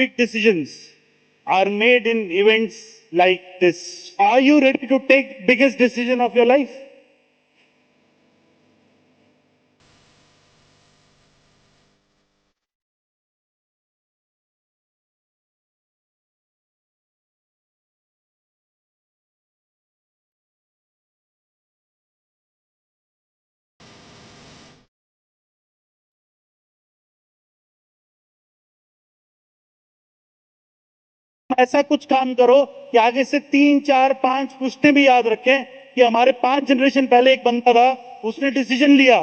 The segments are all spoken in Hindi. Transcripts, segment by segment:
big decisions are made in events like this. Are you ready to take biggest decision of your life? ऐसा कुछ काम करो कि आगे से 3, 4, 5 पुश्तें भी याद रखें कि हमारे 5 जनरेशन पहले एक बंदा था, उसने डिसीजन लिया।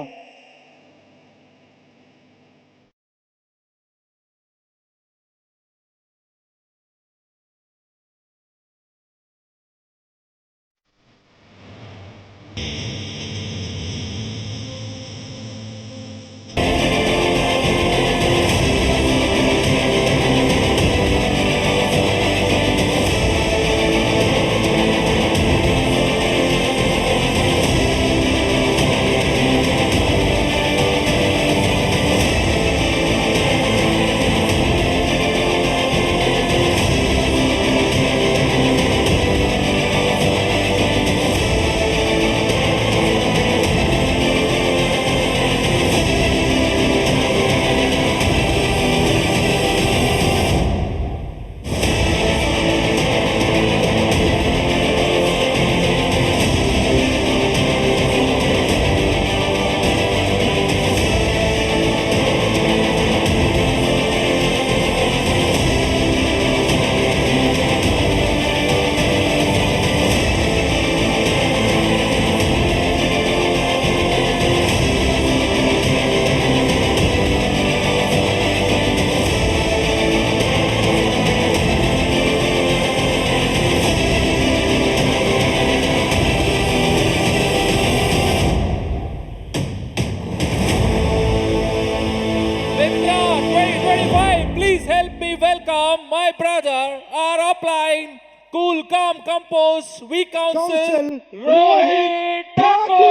Mitra 2025, please help me welcome my brother, our upline, cool, calm, composed, we counsel, Rohit Thakur.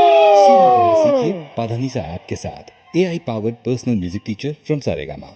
सीखिए पाधानीसा ऐप के साथ AI powered personal music teacher from Saregama.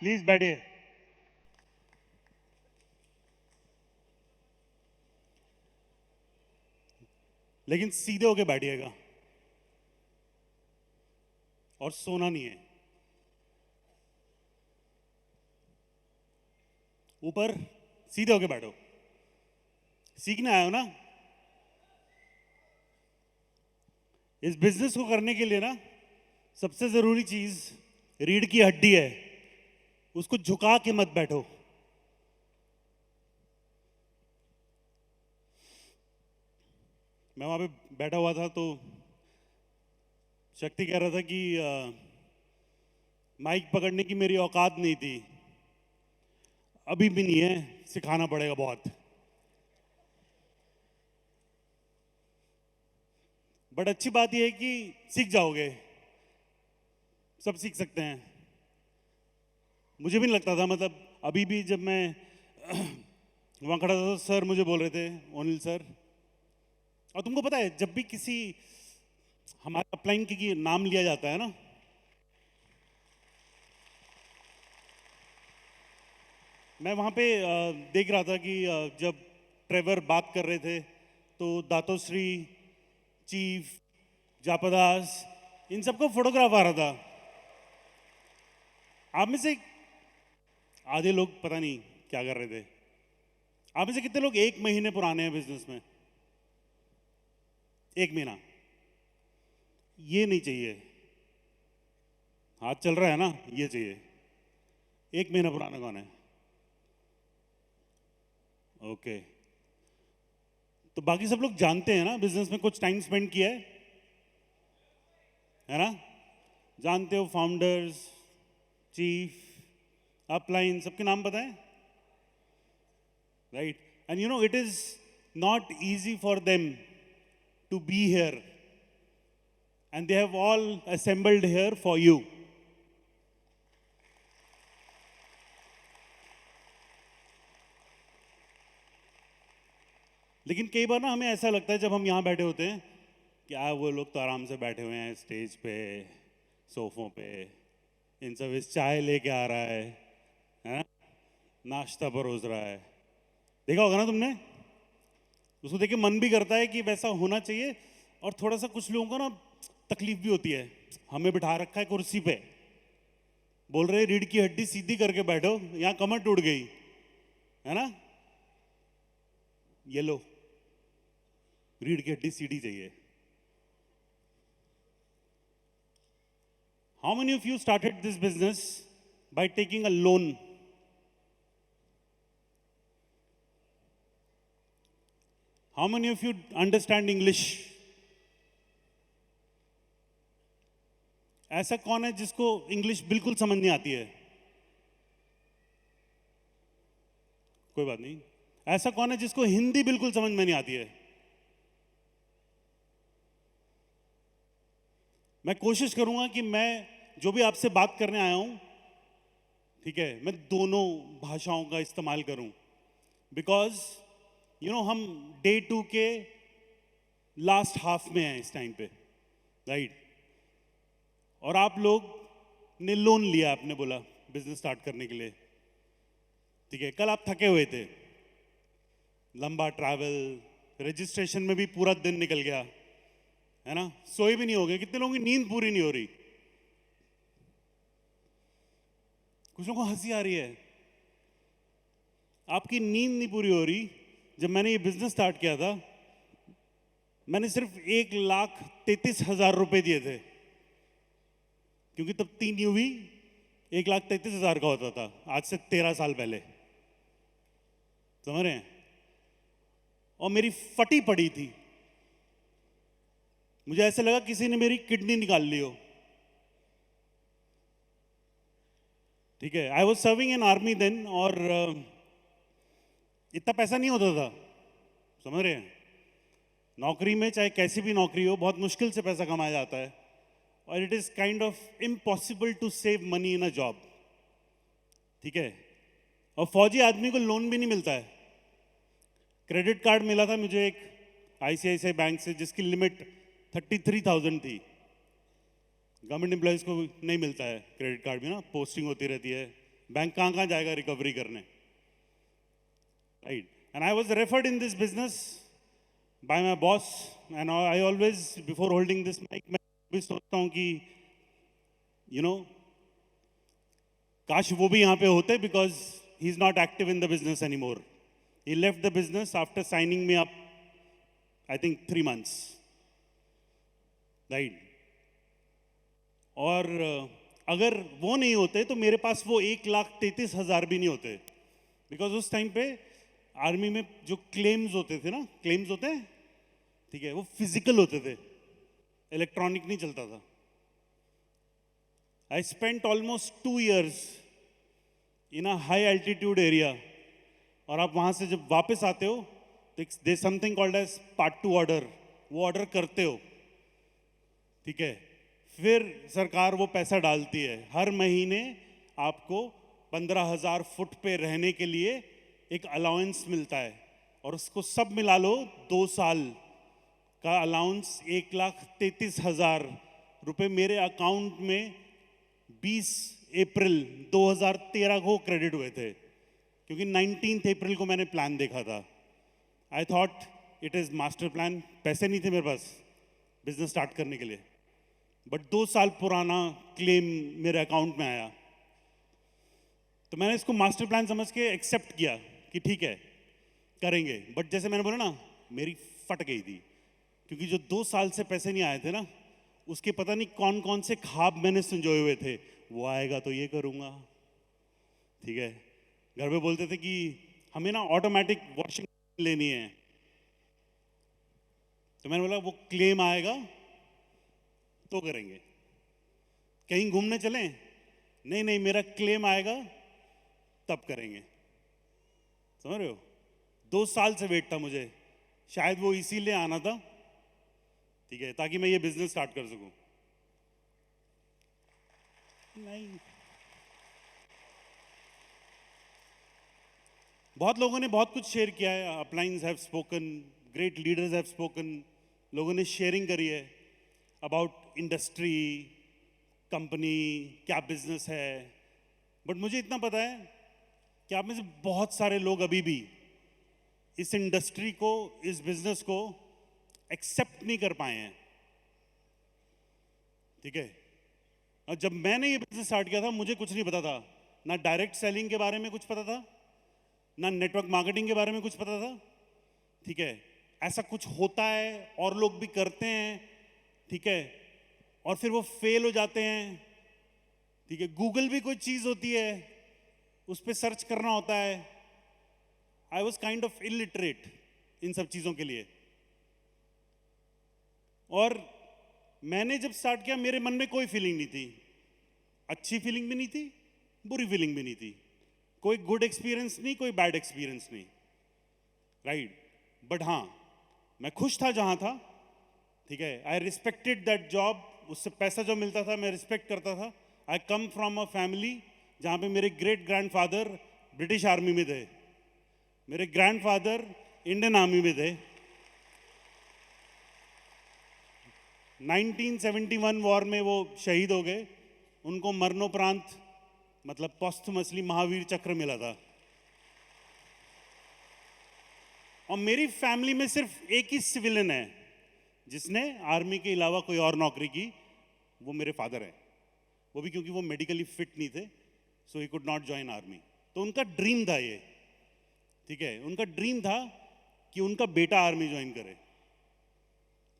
Please बैठिए। लेकिन सीधे होके बैठिएगा और सोना नहीं है। ऊपर सीधे होके बैठो। सीखने आए हो ना? इस बिजनेस को करने के लिए ना सबसे जरूरी चीज रीढ़ की हड्डी है, उसको झुका के मत बैठो। मैं वहां पे बैठा हुआ था तो शक्ति कह रहा था कि माइक पकड़ने की मेरी औकात नहीं थी। अभी भी नहीं है, सिखाना पड़ेगा बहुत। बट अच्छी बात यह है कि सीख जाओगे, सब सीख सकते हैं। मुझे भी नहीं लगता था, मतलब अभी भी जब मैं वहां खड़ा था तो सर मुझे बोल रहे थे, ओनिल सर। और तुमको पता है जब भी किसी हमारे अपलाइन की नाम लिया जाता है ना, मैं वहाँ पे देख रहा था कि जब ट्रेवर बात कर रहे थे तो दातोश्री, चीफ, जापदास, इन सबको फोटोग्राफ आ रहा था। आप में से आधे लोग पता नहीं क्या कर रहे थे। आप में से कितने लोग 1 महीने पुराने हैं बिजनेस में? 1 महीना? ये नहीं चाहिए। हाथ चल रहा है ना, ये चाहिए। 1 महीना पुराना कौन है? ओके, तो बाकी सब लोग जानते हैं ना, बिजनेस में कुछ टाइम स्पेंड किया है ना? जानते हो फाउंडर्स, चीफ, अपलाइन, सबके नाम पता है, right? And you know it is not easy for them to be here, and they have all assembled here for you. लेकिन कई बार ना हमें ऐसा लगता है जब हम यहाँ बैठे होते हैं कि वो लोग तो आराम से बैठे हुए हैं स्टेज पे, सोफों पे, इन सब इस चाय लेके आ रहा है ना? नाश्ता परोस रहा है। देखा होगा ना तुमने? उसको देख के मन भी करता है कि वैसा होना चाहिए, और थोड़ा सा कुछ लोगों को ना तकलीफ भी होती है। हमें बिठा रखा है कुर्सी पे, बोल रहे रीढ़ की हड्डी सीधी करके बैठो, यहाँ कमर टूट गई है ना? ये लो, रीढ़ की हड्डी सीधी चाहिए। How many of you started this business by taking a loan? How many of you understand English? ऐसा कौन है जिसको इंग्लिश बिल्कुल समझ नहीं आती है? कोई बात नहीं। ऐसा कौन है जिसको हिंदी बिल्कुल समझ में नहीं आती है? मैं कोशिश करूंगा कि मैं जो भी आपसे बात करने आया हूं, ठीक है, मैं दोनों भाषाओं का इस्तेमाल करूं, बिकॉज यू नो हम डे 2 के लास्ट हाफ में हैं इस टाइम पे, राइट? और आप लोग ने लोन लिया, आपने बोला बिजनेस स्टार्ट करने के लिए, ठीक है। कल आप थके हुए थे, लंबा ट्रैवल, रजिस्ट्रेशन में भी पूरा दिन निकल गया है ना? सोए भी नहीं हो गए। कितने लोगों की नींद पूरी नहीं हो रही? कुछ लोगों को हंसी आ रही है। आपकी नींद नहीं पूरी हो रही। जब मैंने ये बिजनेस स्टार्ट किया था, मैंने सिर्फ 1,33,000 रुपए दिए थे, क्योंकि तब 3 यूवी 1,33,000 का होता था, आज से 13 साल पहले, समझ रहे हैं? और मेरी फटी पड़ी थी, मुझे ऐसा लगा किसी ने मेरी किडनी निकाल ली हो, ठीक है। I was serving in army then, और इतना पैसा नहीं होता था, समझ रहे हैं? नौकरी में चाहे कैसी भी नौकरी हो, बहुत मुश्किल से पैसा कमाया जाता है, और it is kind of impossible to save money in a job, ठीक है। और फौजी आदमी को लोन भी नहीं मिलता है। क्रेडिट कार्ड मिला था मुझे एक आईसीआईसीआई बैंक से, जिसकी लिमिट 33,000 थी। गवर्नमेंट एम्प्लॉयज को नहीं मिलता है क्रेडिट कार्ड भी ना, पोस्टिंग होती रहती है, बैंक कहाँ कहाँ जाएगा रिकवरी करने, right? And I was referred in this business by my boss, and I always before holding this mic मैं भी सोचता हूँ कि यू नो काश वो भी यहाँ पे होते, because he is not active in the business any more. He left the business after signing me up, I think 3 months, right? और अगर वो नहीं होते तो मेरे पास वो 1,33,000 भी नहीं होते, बिकॉज उस टाइम पे आर्मी में जो क्लेम्स होते थे ना, क्लेम्स होते हैं, ठीक है, वो फिजिकल होते थे, इलेक्ट्रॉनिक नहीं चलता था। I spent almost 2 years in a high altitude area, और आप वहां से जब वापस आते हो तो they something called as part 2 order, वो ऑर्डर करते हो, ठीक है। फिर सरकार वो पैसा डालती है, हर महीने आपको 15,000 फुट पे रहने के लिए एक अलाउंस मिलता है, और उसको सब मिला लो 2 साल का अलाउंस 1,33,000 रुपए मेरे अकाउंट में 20 अप्रैल 2013 को क्रेडिट हुए थे। क्योंकि 19 अप्रैल को मैंने प्लान देखा था। I thought it is master plan. पैसे नहीं थे मेरे पास बिजनेस स्टार्ट करने के लिए, बट 2 साल पुराना क्लेम मेरे अकाउंट में आया, तो मैंने इसको मास्टर प्लान समझ के एक्सेप्ट किया कि ठीक है करेंगे। बट जैसे मैंने बोला ना, मेरी फट गई थी, क्योंकि जो 2 साल से पैसे नहीं आए थे ना, उसके पता नहीं कौन कौन से ख्वाब मैंने संजोए हुए थे। वो आएगा तो ये करूँगा, ठीक है। घर में बोलते थे कि हमें ना ऑटोमेटिक वॉशिंग लेनी है, तो मैंने बोला वो क्लेम आएगा तो करेंगे। कहीं घूमने चलें, नहीं नहीं मेरा क्लेम आएगा तब करेंगे। समझ रहे हो? 2 साल से वेट था मुझे, शायद वो इसीलिए आना था, ठीक है, ताकि मैं ये बिजनेस स्टार्ट कर सकूं। नहीं, बहुत लोगों ने बहुत कुछ शेयर किया है। Uplines have spoken, great leaders have spoken. लोगों ने शेयरिंग करी है अबाउट इंडस्ट्री, कंपनी, क्या बिजनेस है। बट मुझे इतना पता है कि आप में से बहुत सारे लोग अभी भी इस इंडस्ट्री को, इस बिजनेस को एक्सेप्ट नहीं कर पाए हैं, ठीक है। और जब मैंने ये बिजनेस स्टार्ट किया था, मुझे कुछ नहीं पता था। ना डायरेक्ट सेलिंग के बारे में कुछ पता था, ना नेटवर्क मार्केटिंग के बारे में कुछ पता था, ठीक है। ऐसा कुछ होता है और लोग भी करते हैं, ठीक है, और फिर वो फेल हो जाते हैं, ठीक है। गूगल भी कोई चीज़ होती है, उस पर सर्च करना होता है। I was kind of illiterate in सब चीज़ों के लिए। और मैंने जब स्टार्ट किया, मेरे मन में कोई फीलिंग नहीं थी, अच्छी फीलिंग भी नहीं थी, बुरी फीलिंग भी नहीं थी, कोई गुड एक्सपीरियंस नहीं, कोई बैड एक्सपीरियंस नहीं, राइट। बट हाँ, मैं खुश था जहां था, ठीक है। आई रिस्पेक्टेड दैट जॉब, उससे पैसा जो मिलता था मैं रिस्पेक्ट करता था। आई कम फ्रॉम अ फैमिली जहां पे मेरे ग्रेट ग्रैंडफादर ब्रिटिश आर्मी में थे, मेरे ग्रैंडफादर इंडियन आर्मी में थे। 1971 वॉर में वो शहीद हो गए, उनको मरणोपरांत मतलब पोस्टमसली महावीर चक्र मिला था। और मेरी फैमिली में सिर्फ एक ही सिविलियन है जिसने आर्मी के अलावा कोई और नौकरी की, वो मेरे फादर हैं। वो भी क्योंकि वो मेडिकली फिट नहीं थे, so he could not join army. तो उनका ड्रीम था ये, ठीक है, उनका ड्रीम था कि उनका बेटा आर्मी ज्वाइन करे,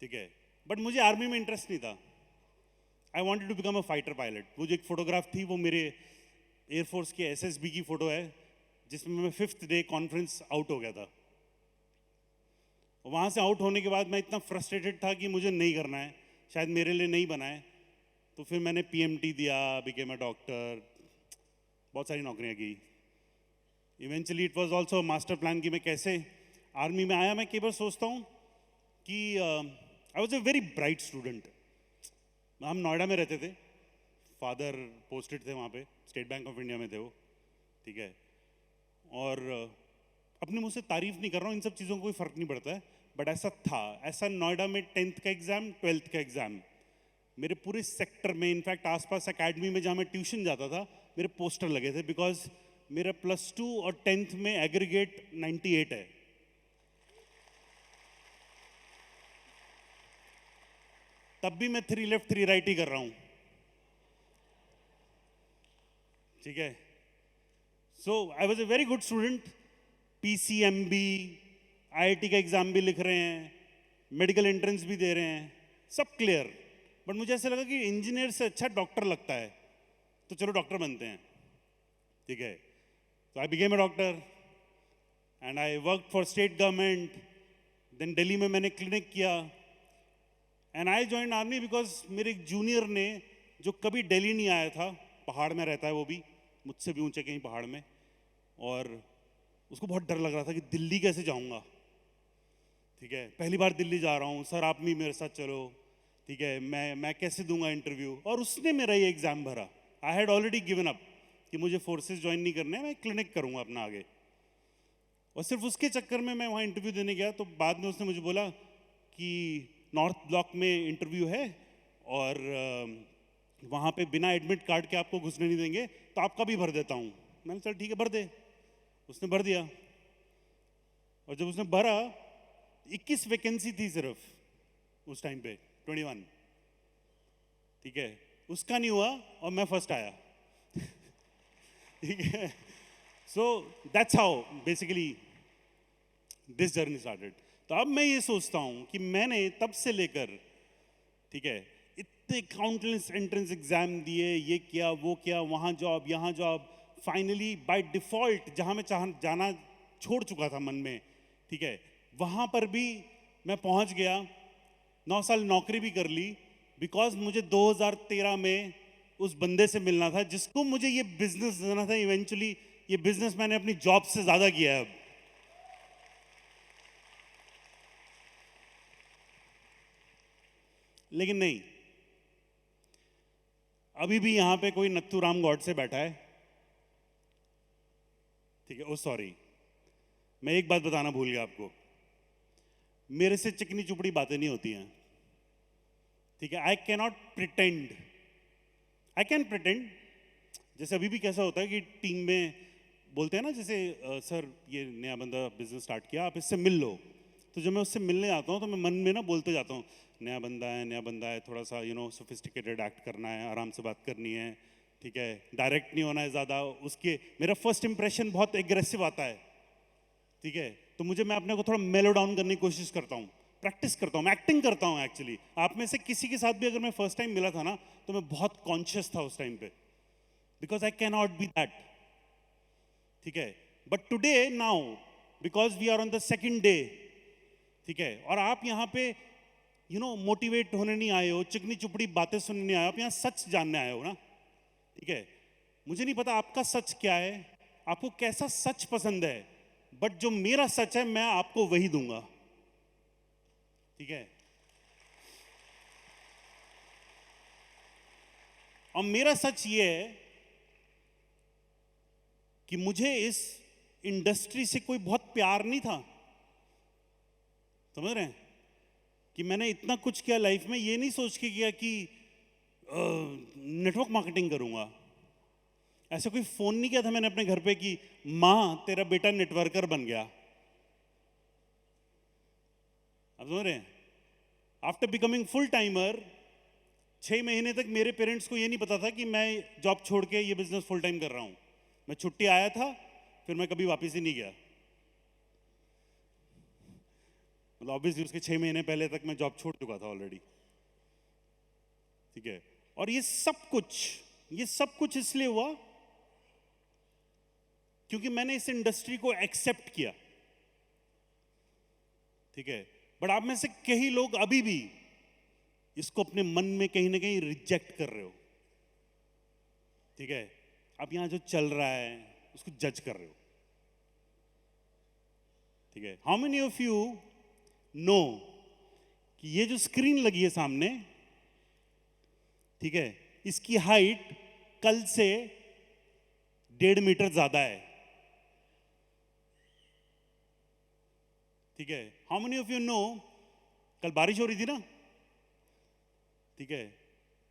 ठीक है। बट मुझे आर्मी में इंटरेस्ट नहीं था। I wanted to become a fighter pilot. वो जो एक फोटोग्राफ थी, वो मेरे एयरफोर्स के एसएसबी की फोटो है, जिसमें मैं 5th डे कॉन्फ्रेंस आउट हो गया था। वहाँ से आउट होने के बाद मैं इतना फ्रस्ट्रेटेड था कि मुझे नहीं करना है, शायद मेरे लिए नहीं बना है। तो फिर मैंने पीएमटी दिया, बिकेम अ डॉक्टर, बहुत सारी नौकरियाँ की। Eventually it was also master plan कि मैं कैसे आर्मी में आया। मैं कई बार सोचता हूँ कि आई was a very bright student. हम नोएडा में रहते थे, फादर पोस्टेड थे वहाँ पे, स्टेट बैंक ऑफ इंडिया में थे वो, ठीक है। और अपने मुँह से तारीफ नहीं कर रहा हूँ, इन सब चीज़ों को कोई फ़र्क नहीं पड़ता है, बट ऐसा था। ऐसा नोएडा में 10th का एग्ज़ाम, 12th का एग्ज़ाम, मेरे पूरे सेक्टर में, इनफैक्ट आसपास एकेडमी में जहाँ मैं ट्यूशन जाता था, मेरे पोस्टर लगे थे, बिकॉज मेरा +2 और 10th में एग्रीगेट 98 है। तब भी मैं 3 लेफ्ट 3 राइट ही कर रहा हूँ, ठीक है। So I was a very good student. PCMB, IIT का एग्ज़ाम भी लिख रहे हैं, मेडिकल एंट्रेंस भी दे रहे हैं, सब क्लियर। बट मुझे ऐसा लगा कि इंजीनियर से अच्छा डॉक्टर लगता है, तो चलो डॉक्टर बनते हैं, ठीक है। तो I became a doctor and I work for state government. Then Delhi में मैंने क्लिनिक किया and I join army because मेरे एक जूनियर ने, जो कभी दिल्ली नहीं आया था, पहाड़ में रहता है वो भी, मुझसे भी ऊंचे कहीं पहाड़ में, और उसको बहुत डर लग रहा था कि दिल्ली कैसे जाऊंगा, ठीक है, पहली बार दिल्ली जा रहा हूँ, सर आप भी मेरे साथ चलो, ठीक है, मैं कैसे दूंगा इंटरव्यू। और उसने मेरा ये एग्ज़ाम भरा। I had already given up कि मुझे फोर्सेस ज्वाइन नहीं करने, मैं क्लिनिक करूंगा अपना आगे। और सिर्फ उसके चक्कर में मैं वहाँ इंटरव्यू देने गया, तो बाद में उसने मुझे बोला कि नॉर्थ ब्लॉक में इंटरव्यू है और वहाँ पे बिना एडमिट कार्ड के आपको घुसने नहीं देंगे, तो आपका भी भर देता हूँ। मैंने चल ठीक है भर दे। उसने भर दिया, और जब उसने भरा 21 वैकेंसी थी सिर्फ उस टाइम पे, 21, ठीक है, उसका नहीं हुआ और मैं फर्स्ट आया। ठीक है, so that's how basically this journey started. तो अब मैं ये सोचता हूं कि मैंने तब से लेकर, ठीक है, इतने काउंटलेस एंट्रेंस एग्जाम दिए, ये किया वो किया, वहां जॉब यहाँ जॉब, फाइनली बाय डिफॉल्ट जहां मैं जाना छोड़ चुका था मन में, ठीक है, वहां पर भी मैं पहुंच गया। 9 साल नौकरी भी कर ली, बिकॉज मुझे 2013 में उस बंदे से मिलना था जिसको मुझे ये बिजनेस देना था। इवेंचुअली ये बिजनेस मैंने अपनी जॉब से ज्यादा किया है अब। लेकिन नहीं, अभी भी यहां पे कोई नत्थूराम गॉडसे बैठा है, ठीक है, ओ सॉरी, मैं एक बात बताना भूल गया आपको, मेरे से चिकनी चुपड़ी बातें नहीं होती हैं, ठीक है। I cannot pretend, I can pretend. जैसे अभी भी कैसा होता है कि टीम में बोलते हैं ना, जैसे सर ये नया बंदा बिजनेस स्टार्ट किया, आप इससे मिल लो। तो जब मैं उससे मिलने आता हूँ तो मैं मन में ना बोलते जाता हूँ, नया बंदा है, थोड़ा सा सोफिस्टिकेटेड एक्ट करना है, आराम से बात करनी है, ठीक है, डायरेक्ट नहीं होना है ज़्यादा। उसके मेरा फर्स्ट इंप्रेशन बहुत एग्रेसिव आता है, ठीक है, तो मैं अपने को थोड़ा मेलो डाउन करने की कोशिश करता हूँ, प्रैक्टिस करता हूँ, मैं एक्टिंग करता हूँ एक्चुअली। आप में से किसी के साथ भी अगर मैं फर्स्ट टाइम मिला था ना, तो मैं बहुत कॉन्शियस था उस टाइम पे, because I can not be that, ठीक है। But today now because we are on the second day, ठीक है, और आप यहाँ पे मोटिवेट होने नहीं आए हो, चिकनी चुपड़ी बातें सुनने नहीं आए हो, आप यहाँ सच जानने आए हो ना, ठीक है। मुझे नहीं पता आपका सच क्या है, आपको कैसा सच पसंद है, बट जो मेरा सच है मैं आपको वही दूंगा, ठीक है। और मेरा सच ये है कि मुझे इस इंडस्ट्री से कोई बहुत प्यार नहीं था, समझ रहे हैं, कि मैंने इतना कुछ किया लाइफ में, ये नहीं सोच के किया कि नेटवर्क मार्केटिंग करूंगा। ऐसा कोई फोन नहीं किया था मैंने अपने घर पे कि माँ तेरा बेटा नेटवर्कर बन गया। आप समझ रहे हैं, आफ्टर बिकमिंग फुल टाइमर 6 महीने तक मेरे पेरेंट्स को ये नहीं पता था कि मैं जॉब छोड़ के ये बिजनेस फुल टाइम कर रहा हूं। मैं छुट्टी आया था, फिर मैं कभी वापस ही नहीं गया। मतलब ऑब्वियसली उसके 6 महीने पहले तक मैं जॉब छोड़ चुका था ऑलरेडी, ठीक है। और ये सब कुछ इसलिए हुआ क्योंकि मैंने इस इंडस्ट्री को एक्सेप्ट किया, ठीक है। बट आप में से कई लोग अभी भी इसको अपने मन में कहीं ना कहीं रिजेक्ट कर रहे हो, ठीक है। आप यहां जो चल रहा है उसको जज कर रहे हो, ठीक है। How many of you know कि ये जो स्क्रीन लगी है सामने, ठीक है, इसकी हाइट कल से 1.5 मीटर ज्यादा है, ठीक है। How many of you know, कल बारिश हो रही थी ना, ठीक है,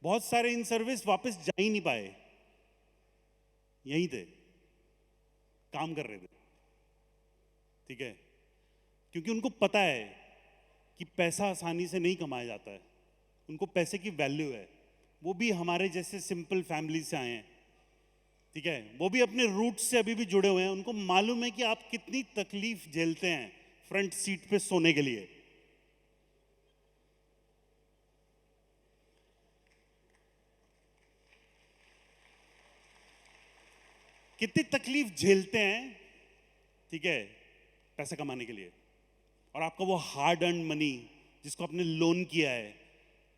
बहुत सारे इन सर्विस वापस जा ही नहीं पाए, यहीं थे, काम कर रहे थे, ठीक है, क्योंकि उनको पता है कि पैसा आसानी से नहीं कमाया जाता है, उनको पैसे की वैल्यू है। वो भी हमारे जैसे सिंपल फैमिली से आए हैं, ठीक है, वो भी अपने रूट से अभी भी जुड़े हुए हैं। उनको मालूम है कि आप कितनी तकलीफ झेलते हैं फ्रंट सीट पे सोने के लिए, कितनी तकलीफ झेलते हैं, ठीक है, पैसे कमाने के लिए। और आपका वो हार्ड अर्न मनी जिसको आपने लोन किया है,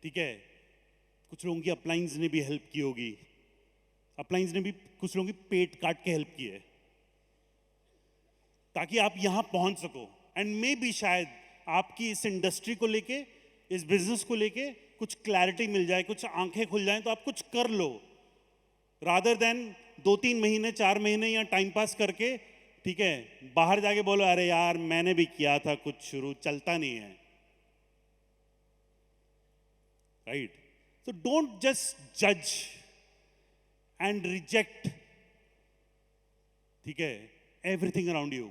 ठीक है, कुछ लोगों की अपलाइंस ने भी हेल्प की होगी, अपलाइंस ने भी कुछ लोगों की पेट काट के हेल्प की है ताकि आप यहां पहुंच सको। एंड मे भी शायद आपकी इस इंडस्ट्री को लेके, इस बिजनेस को लेके कुछ क्लैरिटी मिल जाए, कुछ आंखें खुल जाएं, तो आप कुछ कर लो, रादर देन 2-3 महीने 4 महीने या टाइम पास करके, ठीक है, बाहर जाके बोलो अरे यार मैंने भी किया था कुछ शुरू, चलता नहीं है, right. So don't just judge and reject, ठीक है, एवरीथिंग अराउंड यू,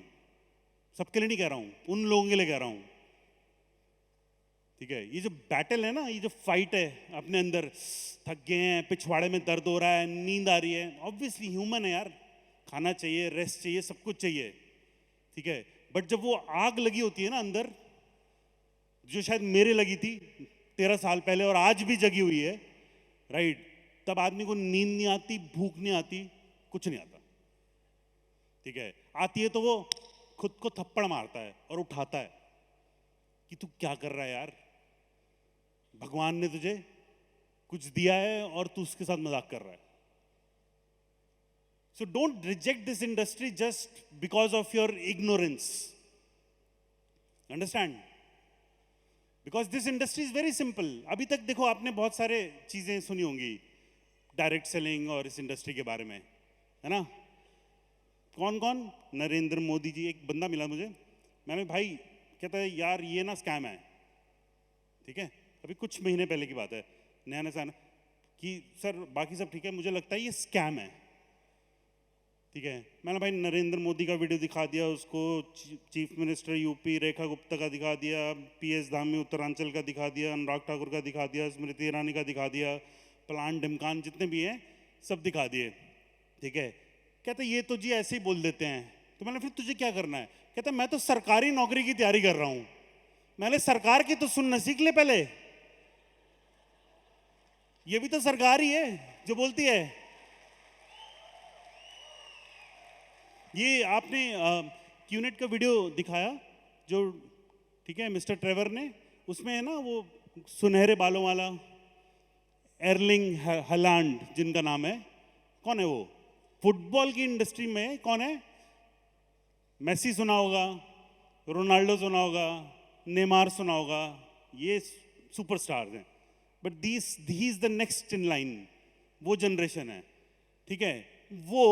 सबके लिए नहीं कह रहा हूं, उन लोगों के लिए कह रहा हूं, ठीक है। ये जो बैटल है ना, ये जो फाइट है अपने अंदर, थक गए हैं, पिछवाड़े में दर्द हो रहा है, नींद आ रही है, ऑब्वियसली ह्यूमन है यार, खाना चाहिए, रेस्ट चाहिए, सब कुछ चाहिए, ठीक है। बट जब वो आग लगी होती है ना अंदर, जो शायद मेरे लगी थी 13 साल पहले और आज भी जगी हुई है, राइट, तब आदमी को नींद नहीं आती, भूख नहीं आती, कुछ नहीं आता, ठीक है। आती है तो वो खुद को थप्पड़ मारता है और उठाता है कि तू क्या कर रहा है यार, भगवान ने तुझे कुछ दिया है और तू उसके साथ मजाक कर रहा है। So don't reject this industry just because of your ignorance, understand, because this industry is very simple. अभी तक देखो आपने बहुत सारे चीजें सुनी होंगी डायरेक्ट सेलिंग और इस इंडस्ट्री के बारे में, है ना। कौन कौन, नरेंद्र मोदी जी, एक बंदा मिला मुझे, मैंने भाई, कहता है यार ये ना स्कैम है, ठीक है, अभी कुछ महीने पहले की बात है, नया नया, कि सर बाकी सब ठीक है, मुझे लगता है ये स्कैम है, ठीक है। मैंने भाई नरेंद्र मोदी का वीडियो दिखा दिया उसको, chief minister UP Rekha Gupta का दिखा दिया, PS धामी उत्तरांचल का दिखा दिया, अनुराग ठाकुर का दिखा दिया, स्मृति ईरानी का दिखा दिया, प्लान ढिमकान जितने भी हैं सब दिखा दिए, ठीक है। कहते ये तो जी ऐसे ही बोल देते हैं। तो मैंने फिर तुझे क्या करना है? कहता मैं तो सरकारी नौकरी की तैयारी कर रहा हूं। मैंने सरकार की तो सुनना सीख ले पहले, ये भी तो सरकार ही है जो बोलती है। ये आपने क्यूनेट का वीडियो दिखाया जो, ठीक है, मिस्टर ट्रेवर ने, उसमें है ना वो सुनहरे बालों वाला एर्लिंग हालैंड जिनका नाम है, कौन है वो? फुटबॉल की इंडस्ट्री में कौन है? मेसी सुना होगा, रोनाल्डो सुना होगा, नेमार सुना होगा, ये सुपरस्टार्स हैं। But this he is the next in line, वो जनरेशन है, ठीक है। वो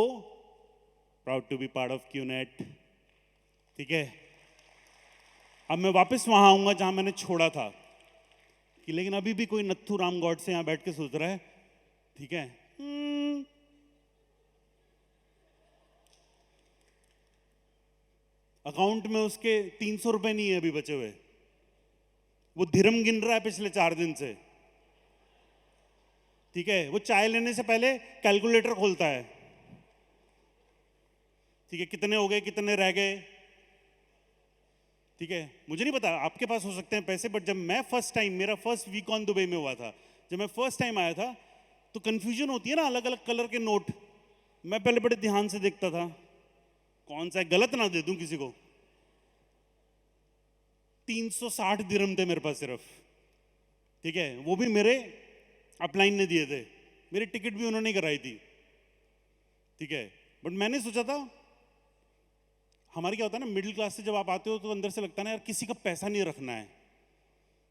proud to be part of QNET, ठीक है। अब मैं वापस वहां आऊंगा जहां मैंने छोड़ा था, कि लेकिन अभी भी कोई नत्थू राम गॉड से यहां बैठ के सोच रहा है, ठीक है, अकाउंट में उसके 300 रुपए नहीं है अभी बचे हुए, वो धर्म गिन रहा है पिछले 4 दिन से, ठीक है। वो चाय लेने से पहले कैलकुलेटर खोलता है, ठीक है, कितने हो गए, कितने रह गए, ठीक है। मुझे नहीं पता, आपके पास हो सकते हैं पैसे, बट जब मैं फर्स्ट टाइम, मेरा फर्स्ट वीक ऑन दुबई में हुआ था, जब मैं फर्स्ट टाइम आया था, तो कंफ्यूजन होती है ना, अलग अलग कलर के नोट। मैं पहले बड़े ध्यान से देखता था, कौन सा है, गलत ना दे दूं किसी को। 360 दिरहम थे मेरे पास सिर्फ, ठीक है, वो भी मेरे अपलाइन ने दिए थे, मेरी टिकट भी उन्होंने कराई थी, ठीक है। बट मैंने सोचा था, हमारे क्या होता है ना, मिडिल क्लास से जब आप आते हो तो अंदर से लगता है ना यार किसी का पैसा नहीं रखना है,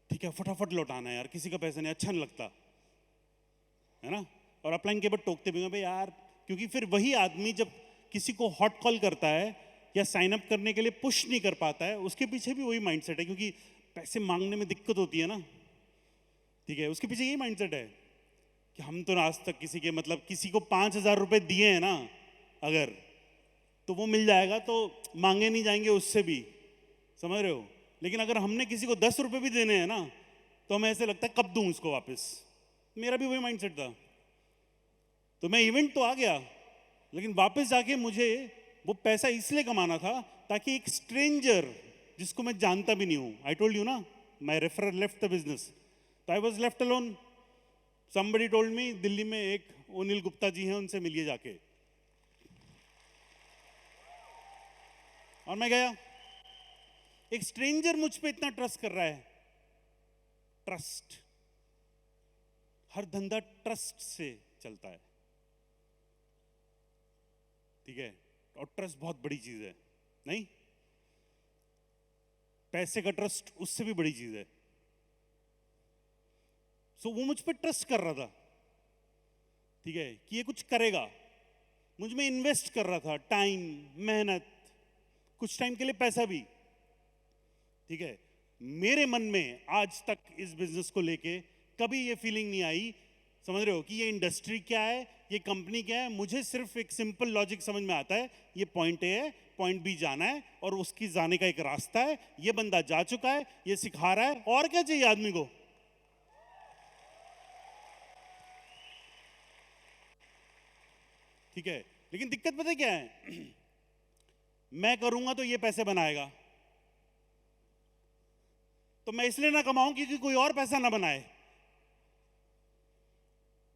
ठीक है, फटाफट लौटाना है यार, किसी का पैसा नहीं, अच्छा नहीं लगता है ना। और अपलाइन के बाद टोकते भी भाई यार, क्योंकि फिर वही आदमी जब किसी को हॉट कॉल करता है या साइन अप करने के लिए पुश नहीं कर पाता है, उसके पीछे भी वही माइंडसेट है, क्योंकि पैसे मांगने में दिक्कत होती है ना, ठीक है। उसके पीछे यही माइंडसेट है कि हम तो आज तक किसी के, मतलब किसी को 5,000 रुपए दिए हैं ना अगर, तो वो मिल जाएगा, तो मांगे नहीं जाएंगे उससे भी, समझ रहे हो। लेकिन अगर हमने किसी को 10 रुपए भी देने हैं ना, तो हमें ऐसे लगता है कब दूं उसको वापस। मेरा भी वही माइंडसेट था। तो मैं इवेंट तो आ गया, लेकिन वापस जाके मुझे वो पैसा इसलिए कमाना था ताकि एक स्ट्रेंजर जिसको मैं जानता भी नहीं हूं, आई टोल्ड यू ना, my referrer left the business, तो I was left alone. Somebody told me, Delhi में एक ओनिल गुप्ता जी हैं, उनसे मिलिए जाके, और मैं गया। एक स्ट्रेंजर मुझ पे इतना ट्रस्ट कर रहा है। ट्रस्ट, हर धंधा ट्रस्ट से चलता है, ठीक है, और ट्रस्ट बहुत बड़ी चीज है, नहीं? पैसे का ट्रस्ट उससे भी बड़ी चीज है। सो वो मुझ पे ट्रस्ट कर रहा था, ठीक है, कि ये कुछ करेगा, मुझ में इन्वेस्ट कर रहा था, टाइम, मेहनत, कुछ टाइम के लिए पैसा भी, ठीक है। मेरे मन में आज तक इस बिजनेस को लेके कभी ये फीलिंग नहीं आई समझ रहे हो कि ये इंडस्ट्री क्या है, ये कंपनी क्या है। मुझे सिर्फ एक सिंपल लॉजिक समझ में आता है, ये पॉइंट ए है, पॉइंट बी जाना है और उसकी जाने का एक रास्ता है, ये बंदा जा चुका है, ये सिखा रहा है, और क्या चाहिए आदमी को। ठीक है, लेकिन दिक्कत पता है क्या है, मैं करूंगा तो ये पैसे बनाएगा, तो मैं इसलिए ना कमाऊं क्योंकि कोई और पैसा ना बनाए,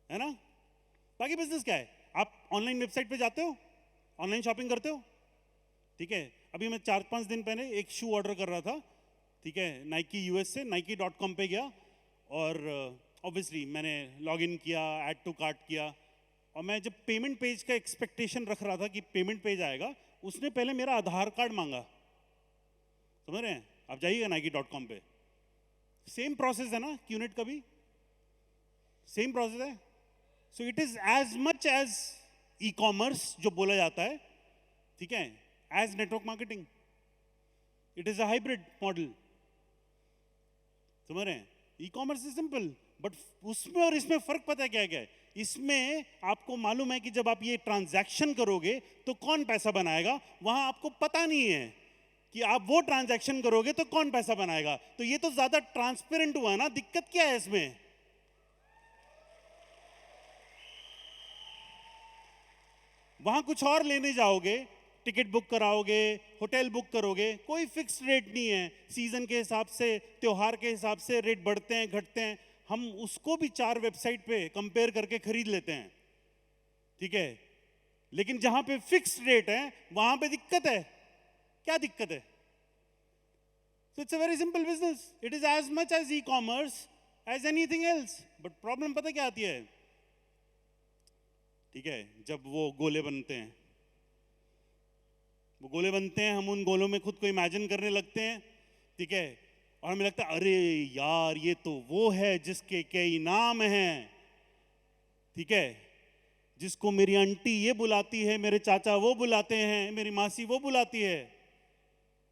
है ना। बाकी बिजनेस क्या है, आप ऑनलाइन वेबसाइट पे जाते हो, ऑनलाइन शॉपिंग करते हो, ठीक है। अभी मैं 4-5 दिन पहले एक शू ऑर्डर कर रहा था, ठीक है, नाइकी यूएस से, nike.com पे गया और ऑब्वियसली मैंने लॉगिन किया, ऐड टू कार्ट किया, और मैं जब पेमेंट पेज का एक्सपेक्टेशन रख रहा था कि पेमेंट पेज आएगा, उसने पहले मेरा आधार कार्ड मांगा। समझ रहे हैं, आप जाइएगा nike.com पे, सेम प्रोसेस है ना, क्यूनेट का भी सेम प्रोसेस है। So it is as much as e commerce जो बोला जाता है, ठीक है, as network marketing. It is a hybrid model. समझ रहे हैं, e commerce is simple, but उसमें और इसमें फर्क पता है क्या क्या है। इसमें आपको मालूम है कि जब आप ये ट्रांजैक्शन करोगे तो कौन पैसा बनाएगा, वहां आपको पता नहीं है कि आप वो ट्रांजैक्शन करोगे तो कौन पैसा बनाएगा। तो ये तो ज्यादा ट्रांसपेरेंट हुआ ना। दिक्कत क्या है इसमें, वहां कुछ और लेने जाओगे, टिकट बुक कराओगे, होटल बुक करोगे, कोई फिक्स रेट नहीं है। सीजन के हिसाब से, त्योहार के हिसाब से रेट बढ़ते हैं घटते हैं। हम उसको भी 4 वेबसाइट पे कंपेयर करके खरीद लेते हैं, ठीक है। लेकिन जहां पे फिक्स रेट है वहां पे दिक्कत है। क्या दिक्कत है? So it's a very simple business. It is as much as e-commerce as anything else. But problem पता क्या आती है? ठीक है, जब वो गोले बनते हैं, हम उन गोलों में खुद को इमेजिन करने लगते हैं, ठीक है, और हमें लगता है अरे यार ये तो वो है जिसके कई नाम हैं, ठीक है, जिसको मेरी आंटी ये बुलाती है, मेरे चाचा वो बुलाते हैं, मेरी मासी वो बुलाती है।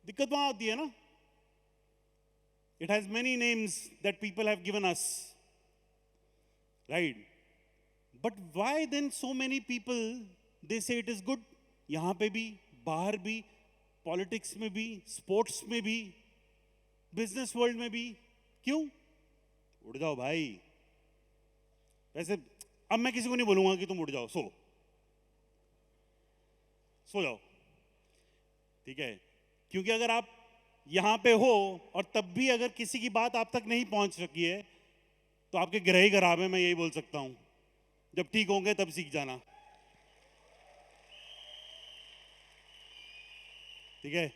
दिक्कत वहां आती है ना। It has many names that people have given us, right? But why then so many people they say it is good? यहाँ पे भी, बाहर भी, पॉलिटिक्स में भी, स्पोर्ट्स में भी, बिजनेस वर्ल्ड में भी। क्यों? उड़ जाओ भाई। वैसे अब मैं किसी को नहीं बोलूंगा कि तुम उड़ जाओ, सो जाओ, ठीक है। क्योंकि अगर आप यहां पे हो और तब भी अगर किसी की बात आप तक नहीं पहुंच सकी है तो आपके ग्रह ही खराब है, मैं यही बोल सकता हूं। जब ठीक होंगे तब सीख जाना, ठीक है।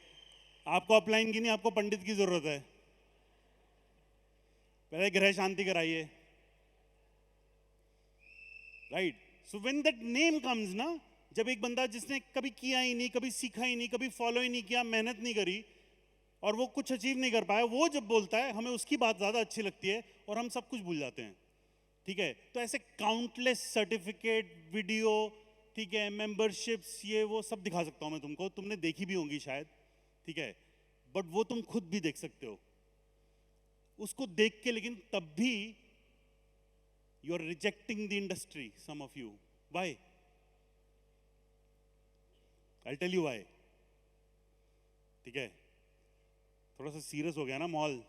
आपको अपलाइन की नहीं, आपको पंडित की जरूरत है। पहले ग्रह शांति कराइए, right. So when that name comes ना, जब एक बंदा जिसने कभी किया ही नहीं, कभी सीखा ही नहीं, कभी फॉलो ही नहीं किया, मेहनत नहीं करी और वो कुछ अचीव नहीं कर पाया, वो जब बोलता है हमें उसकी बात ज्यादा अच्छी लगती है और हम सब कुछ भूल जाते हैं, ठीक है। तो ऐसे काउंटलेस सर्टिफिकेट, वीडियो, ठीक है, मेंबरशिप्स, ये वो सब दिखा सकता हूं मैं तुमको, तुमने देखी भी होंगी शायद, ठीक है, बट वो तुम खुद भी देख सकते हो उसको देख के। लेकिन तब भी you are rejecting the industry, some of you. Why? I tell you why, ठीक है। थोड़ा सा सीरियस हो गया ना माहौल,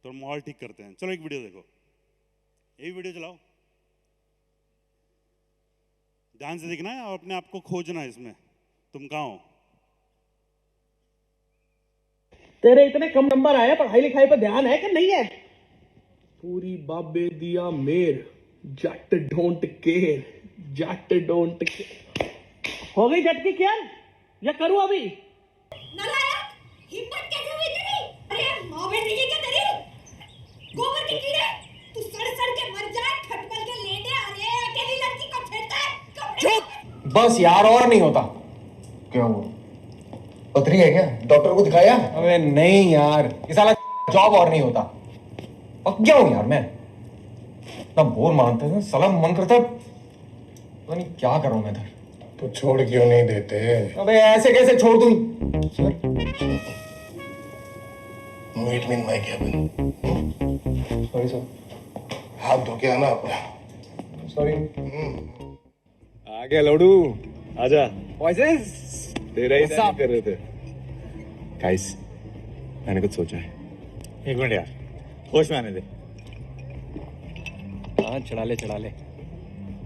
तो माहौल ठीक करते हैं। चलो एक वीडियो देखो, यही वीडियो चलाओ, ध्यान से देखना है और अपने आप को खोजना है इसमें, तुम कहाँ हो। तेरे इतने कम नंबर आए, पढ़ाई लिखाई पे ध्यान है कि नहीं है? पूरी बाबे दिया मेर, Jatt don't care, Jatt don't care. हो गई जट की क्या? या करूं अभी? नालायक, हिम्मत कैसे हुई तेरी? अरे माँ बेटी की क्या तेरी? गोबर के कीड़े, तू सड़ सड़ के मर जाए, खटपल के लेने। अरे अकेली लड़की को छेड़ता है? चुप! बस यार, और नहीं होता। क्या हुआ? पथरी है क्या? डॉक्टर को दिखाया? अबे नहीं यार, ये साला जॉब और नहीं होता। अब क्या हूं यार मैं, इतना बोर मानते हैं, साला मन करता है पता नहीं क्या करूं मैं इधर। तो छोड़ क्यों नहीं देते? अबे ऐसे कैसे छोड़ दूं? Meet me in my cabin. Sorry sir. हाथ धो के आना अपना। सॉरी। आ गया लौडू, आजा। वॉइसेस तेरा ही तारीफ कर रहे थे। गाइस, मैंने कुछ सोचा है। एक मिनट यार, होश में आने दे। हाँ चढ़ा ले चढ़ा ले।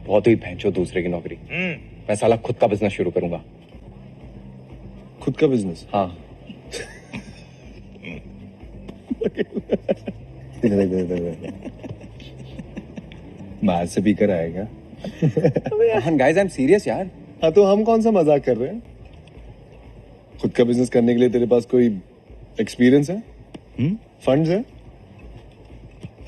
बहुत ही भैंचो दूसरे की नौकरी। मैं साला खुद का बिजनेस शुरू करूंगा। खुद का बिजनेस? हाँ। बाहर से पी कर आएगा। गाइस आई एम सीरियस यार। हाँ तो हम कौन सा मजाक कर रहे हैं? खुद का बिजनेस करने के लिए तेरे पास कोई एक्सपीरियंस है? फंड्स है?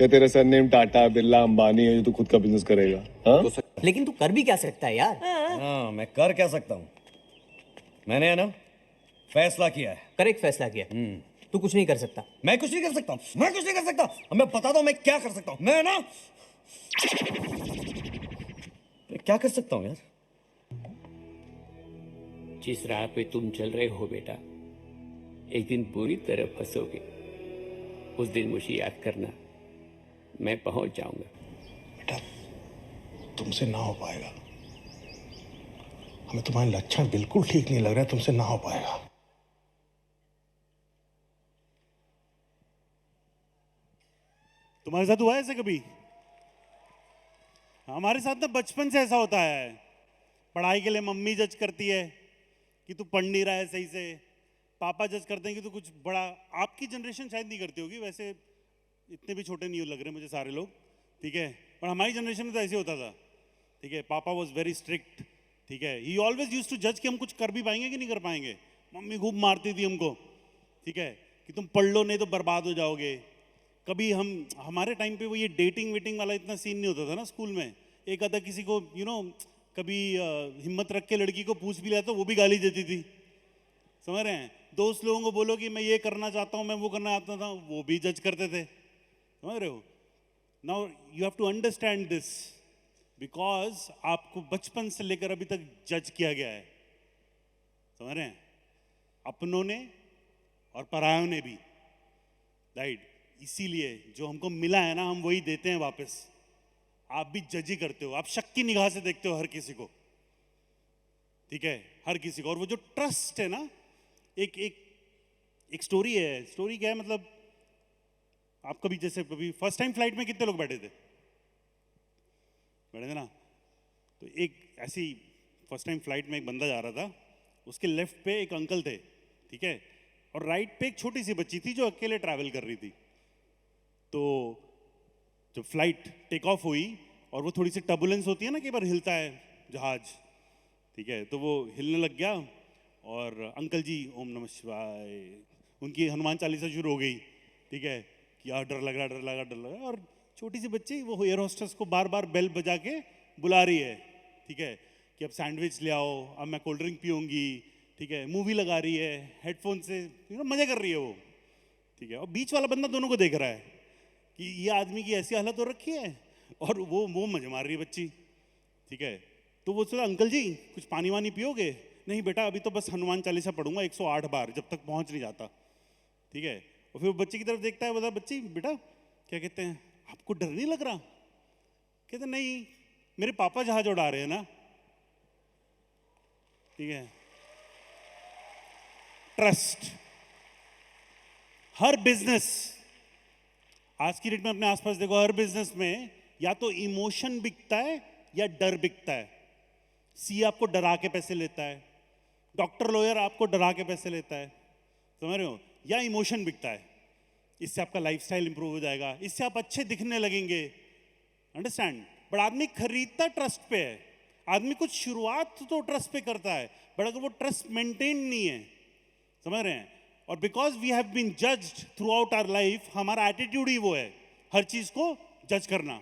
या तेरा सरनेम टाटा बिरला अंबानी है जो तू खुद का बिजनेस करेगा? हाँ? लेकिन तू कर भी क्या सकता है यार? हाँ मैं कर क्या सकता हूँ? मैंने है ना फैसला किया है। करेक्ट फैसला किया। तू कुछ नहीं कर सकता। मैं कुछ नहीं कर सकता। मैं कुछ नहीं कर सकता। अब मैं बताता हूँ मैं क्या कर सकता हूँ। मैं ना मैं क्या कर सकता हूँ यार? जिस राह पे तुम चल रहे हो बेटा, एक दिन पूरी तरह फंसोगे। उस दिन मुझे याद करना, मैं पहुंच जाऊंगा। बेटा तुमसे ना हो पाएगा। हमें तुम्हारे लक्षण बिल्कुल ठीक नहीं लग रहे। तुमसे ना हो पाएगा। तुम्हारे साथ हुआ है ऐसे कभी? हमारे साथ ना बचपन से ऐसा होता है। पढ़ाई के लिए मम्मी जज करती है कि तू पढ़ नहीं रहा है सही से। पापा जज करते हैं कि तू कुछ बड़ा। आपकी जनरेशन शायद नहीं करती होगी, वैसे इतने भी छोटे नहीं लग रहे मुझे सारे लोग, ठीक है। पर हमारी जनरेशन में तो ऐसे होता था, ठीक है। पापा वॉज वेरी स्ट्रिक्ट, ठीक है। ही ऑलवेज यूज टू जज कि हम कुछ कर भी पाएंगे कि नहीं कर पाएंगे। मम्मी खूब मारती थी हमको, ठीक है, कि तुम पढ़ लो नहीं तो बर्बाद हो जाओगे। कभी हमारे टाइम पे वो ये डेटिंग वेटिंग वाला इतना सीन नहीं होता था ना स्कूल में। एक आधा किसी को कभी हिम्मत रख के लड़की को पूछ भी लिया तो वो भी गाली देती थी, समझ रहे हैं। दोस्त लोगों को बोलो कि मैं ये करना चाहता हूँ, मैं वो करना चाहता था, वो भी जज करते थे, समझ रहे हो। Now you have to understand this, because आपको बचपन से लेकर अभी तक जज किया गया है, समझ रहे हैं, अपनों ने और परायों ने भी, राइट। इसीलिए जो हमको मिला है ना, हम वही देते हैं वापस। आप भी जज ही करते हो, आप शक की निगाह से देखते हो हर किसी को, ठीक है, हर किसी को। और वो जो ट्रस्ट है ना, एक स्टोरी है। स्टोरी क्या है मतलब, आप कभी जैसे कभी फर्स्ट टाइम फ्लाइट में कितने लोग बैठे थे ना? तो एक ऐसी फर्स्ट टाइम फ्लाइट में एक बंदा जा रहा था, उसके लेफ्ट पे एक अंकल थे, ठीक है, और राइट पे एक छोटी सी बच्ची थी जो अकेले ट्रैवल कर रही थी। तो जब फ्लाइट टेक ऑफ हुई और वो थोड़ी सी टर्बुलेंस होती है ना, कई बार हिलता है जहाज, ठीक है, तो वो हिलने लग गया और अंकल जी ओम नमः शिवाय, उनकी हनुमान चालीसा शुरू हो गई, ठीक है, कि यार डर लग रहा डर लगा डर लगा। और छोटी सी बच्ची वो एयर होस्टेस को बार बार बेल बजा के बुला रही है, ठीक है, कि अब सैंडविच ले आओ, अब मैं कोल्ड ड्रिंक पीऊँगी, ठीक है, मूवी लगा रही है हेडफोन से, मज़े कर रही है वो, ठीक है। और बीच वाला बंदा दोनों को देख रहा है कि ये आदमी की ऐसी हालत हो रखी है और वो मजे मार रही है बच्ची, ठीक है। तो वो सोचा अंकल जी कुछ पानी वानी पियोगे? नहीं बेटा अभी तो बस हनुमान चालीसा पढ़ूंगा 108 बार जब तक पहुंच नहीं जाता, ठीक है। और फिर वो बच्ची की तरफ देखता है, बोला बच्ची बेटा क्या कहते हैं, आपको डर नहीं लग रहा? कहते नहीं, मेरे पापा जहाज उड़ा रहे हैं ना, ठीक है। ट्रस्ट। हर बिजनेस, आज की डेट में अपने आसपास देखो, हर बिजनेस में या तो इमोशन बिकता है या डर बिकता है। सी आपको डरा के पैसे लेता है, डॉक्टर लॉयर आपको डरा के पैसे लेता है, समझ रहे हो, या इमोशन बिकता है। इससे आपका लाइफस्टाइल इंप्रूव हो जाएगा, इससे आप अच्छे दिखने लगेंगे, अंडरस्टैंड। बट आदमी खरीदता ट्रस्ट पे है। आदमी कुछ शुरुआत तो ट्रस्ट पे करता है, बट अगर वो ट्रस्ट मेंटेन नहीं है, समझ रहे हैं, और because we have been judged throughout our life, हमारा एटीट्यूड ही वो है हर चीज को जज करना,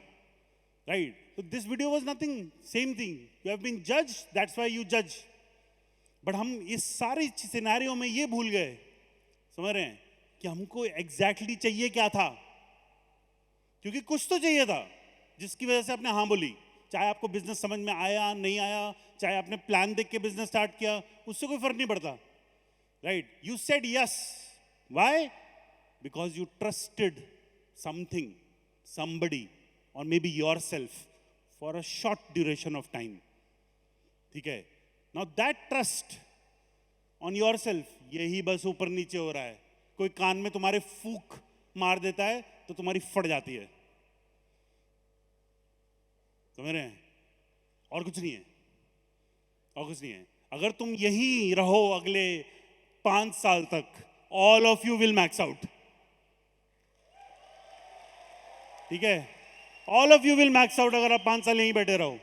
राइट। तो this video was nothing, same thing, you have been judged, that's why you जज। बट हम इस सारे सिनेरियो में ये भूल गए, समझ रहे हैं, कि हमको एग्जैक्टली चाहिए क्या था, क्योंकि कुछ तो चाहिए था जिसकी वजह से आपने हाँ बोली। चाहे आपको बिजनेस समझ में आया नहीं आया, चाहे आपने प्लान देख के बिजनेस स्टार्ट किया, उससे कोई फर्क नहीं पड़ता, right. You said yes, why? Because you trusted something, somebody or maybe yourself for a short duration of time. ठीक है? Now that trust on yourself, यही बस ऊपर नीचे हो रहा है. कोई कान में तुम्हारे फूक मार देता है तो तुम्हारी फट जाती है. समझ रहे हैं? और कुछ नहीं है. और कुछ नहीं है. अगर तुम यही रहो अगले 5 साल तक, all of you will max out. ठीक है? All of you will max out अगर आप 5 साल यहीं बैठे रहो.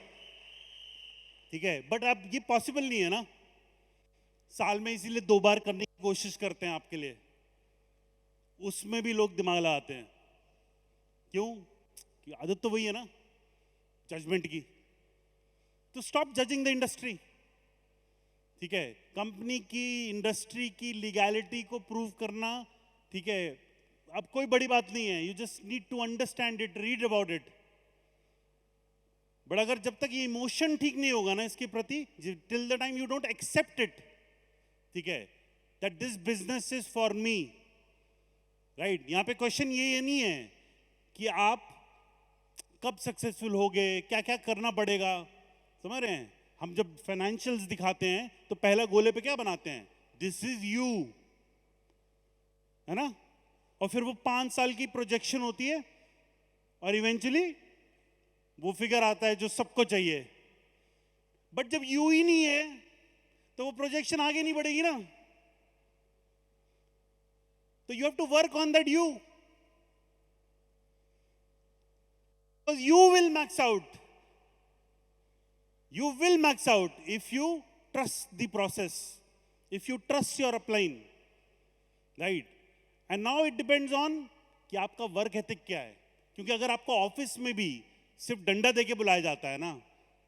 ठीक है? बट अब ये पॉसिबल नहीं है ना. साल में इसीलिए 2 बार करने की कोशिश करते हैं आपके लिए. उसमें भी लोग दिमाग लगाते हैं. क्यों? कि आदत तो वही है ना, जजमेंट की. तो स्टॉप जजिंग द इंडस्ट्री. ठीक है? कंपनी की, इंडस्ट्री की लीगैलिटी को प्रूव करना, ठीक है, अब कोई बड़ी बात नहीं है. You just need to understand it, read about it. But अगर जब तक ये इमोशन ठीक नहीं होगा ना इसके प्रति, till the time you don't accept it, ठीक है, that this business is for me, right. यहां पे क्वेश्चन ये नहीं है कि आप कब सक्सेसफुल होगे, क्या क्या करना पड़ेगा. समझ रहे हैं? हम जब फाइनेंशियल्स दिखाते हैं तो पहला गोले पे क्या बनाते हैं? दिस इज यू, है ना. और फिर वो 5 साल की प्रोजेक्शन होती है और इवेंचुअली वो फिगर आता है जो सबको चाहिए. बट जब यू ही नहीं है तो वो प्रोजेक्शन आगे नहीं बढ़ेगी ना. तो you have to work on that you. Because you will max out. You will max out if you trust the process, if you trust your upline, right? And now it depends on कि आपका वर्क एथिक क्या है. क्योंकि अगर आपको ऑफिस में भी सिर्फ डंडा देके बुलाया जाता है ना,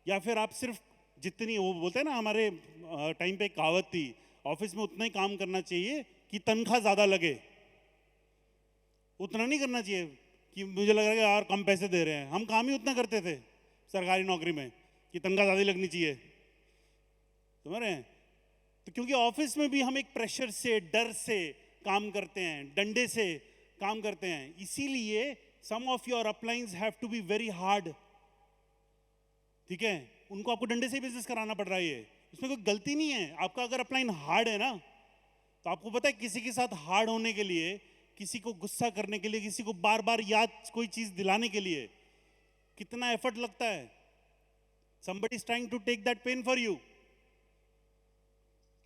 या फिर आप सिर्फ जितनी, वो बोलते हैं ना, हमारे टाइम पे एक कहावत थी, ऑफिस में उतना ही काम करना चाहिए कि तनख्वाह ज्यादा लगे. उतना नहीं करना चाहिए कि मुझे लग रहा है कि यार कम पैसे दे रहे हैं. हम काम ही उतना करते थे सरकारी नौकरी में कि तनख्वाह ज़्यादा लगनी चाहिए. समझ रहे हैं? तो क्योंकि ऑफिस में भी हम एक प्रेशर से, डर से काम करते हैं, डंडे से काम करते हैं. इसीलिए some of your uplines have to be very hard. ठीक है? उनको आपको डंडे से ही बिजनेस कराना पड़ रहा है. ये उसमें कोई गलती नहीं है. आपका अगर अपलाइन हार्ड है ना, तो आपको पता है किसी के साथ हार्ड होने के लिए, किसी को गुस्सा करने के लिए, किसी को बार बार याद कोई चीज दिलाने के लिए कितना एफर्ट लगता है. somebody is trying to take that pain for you,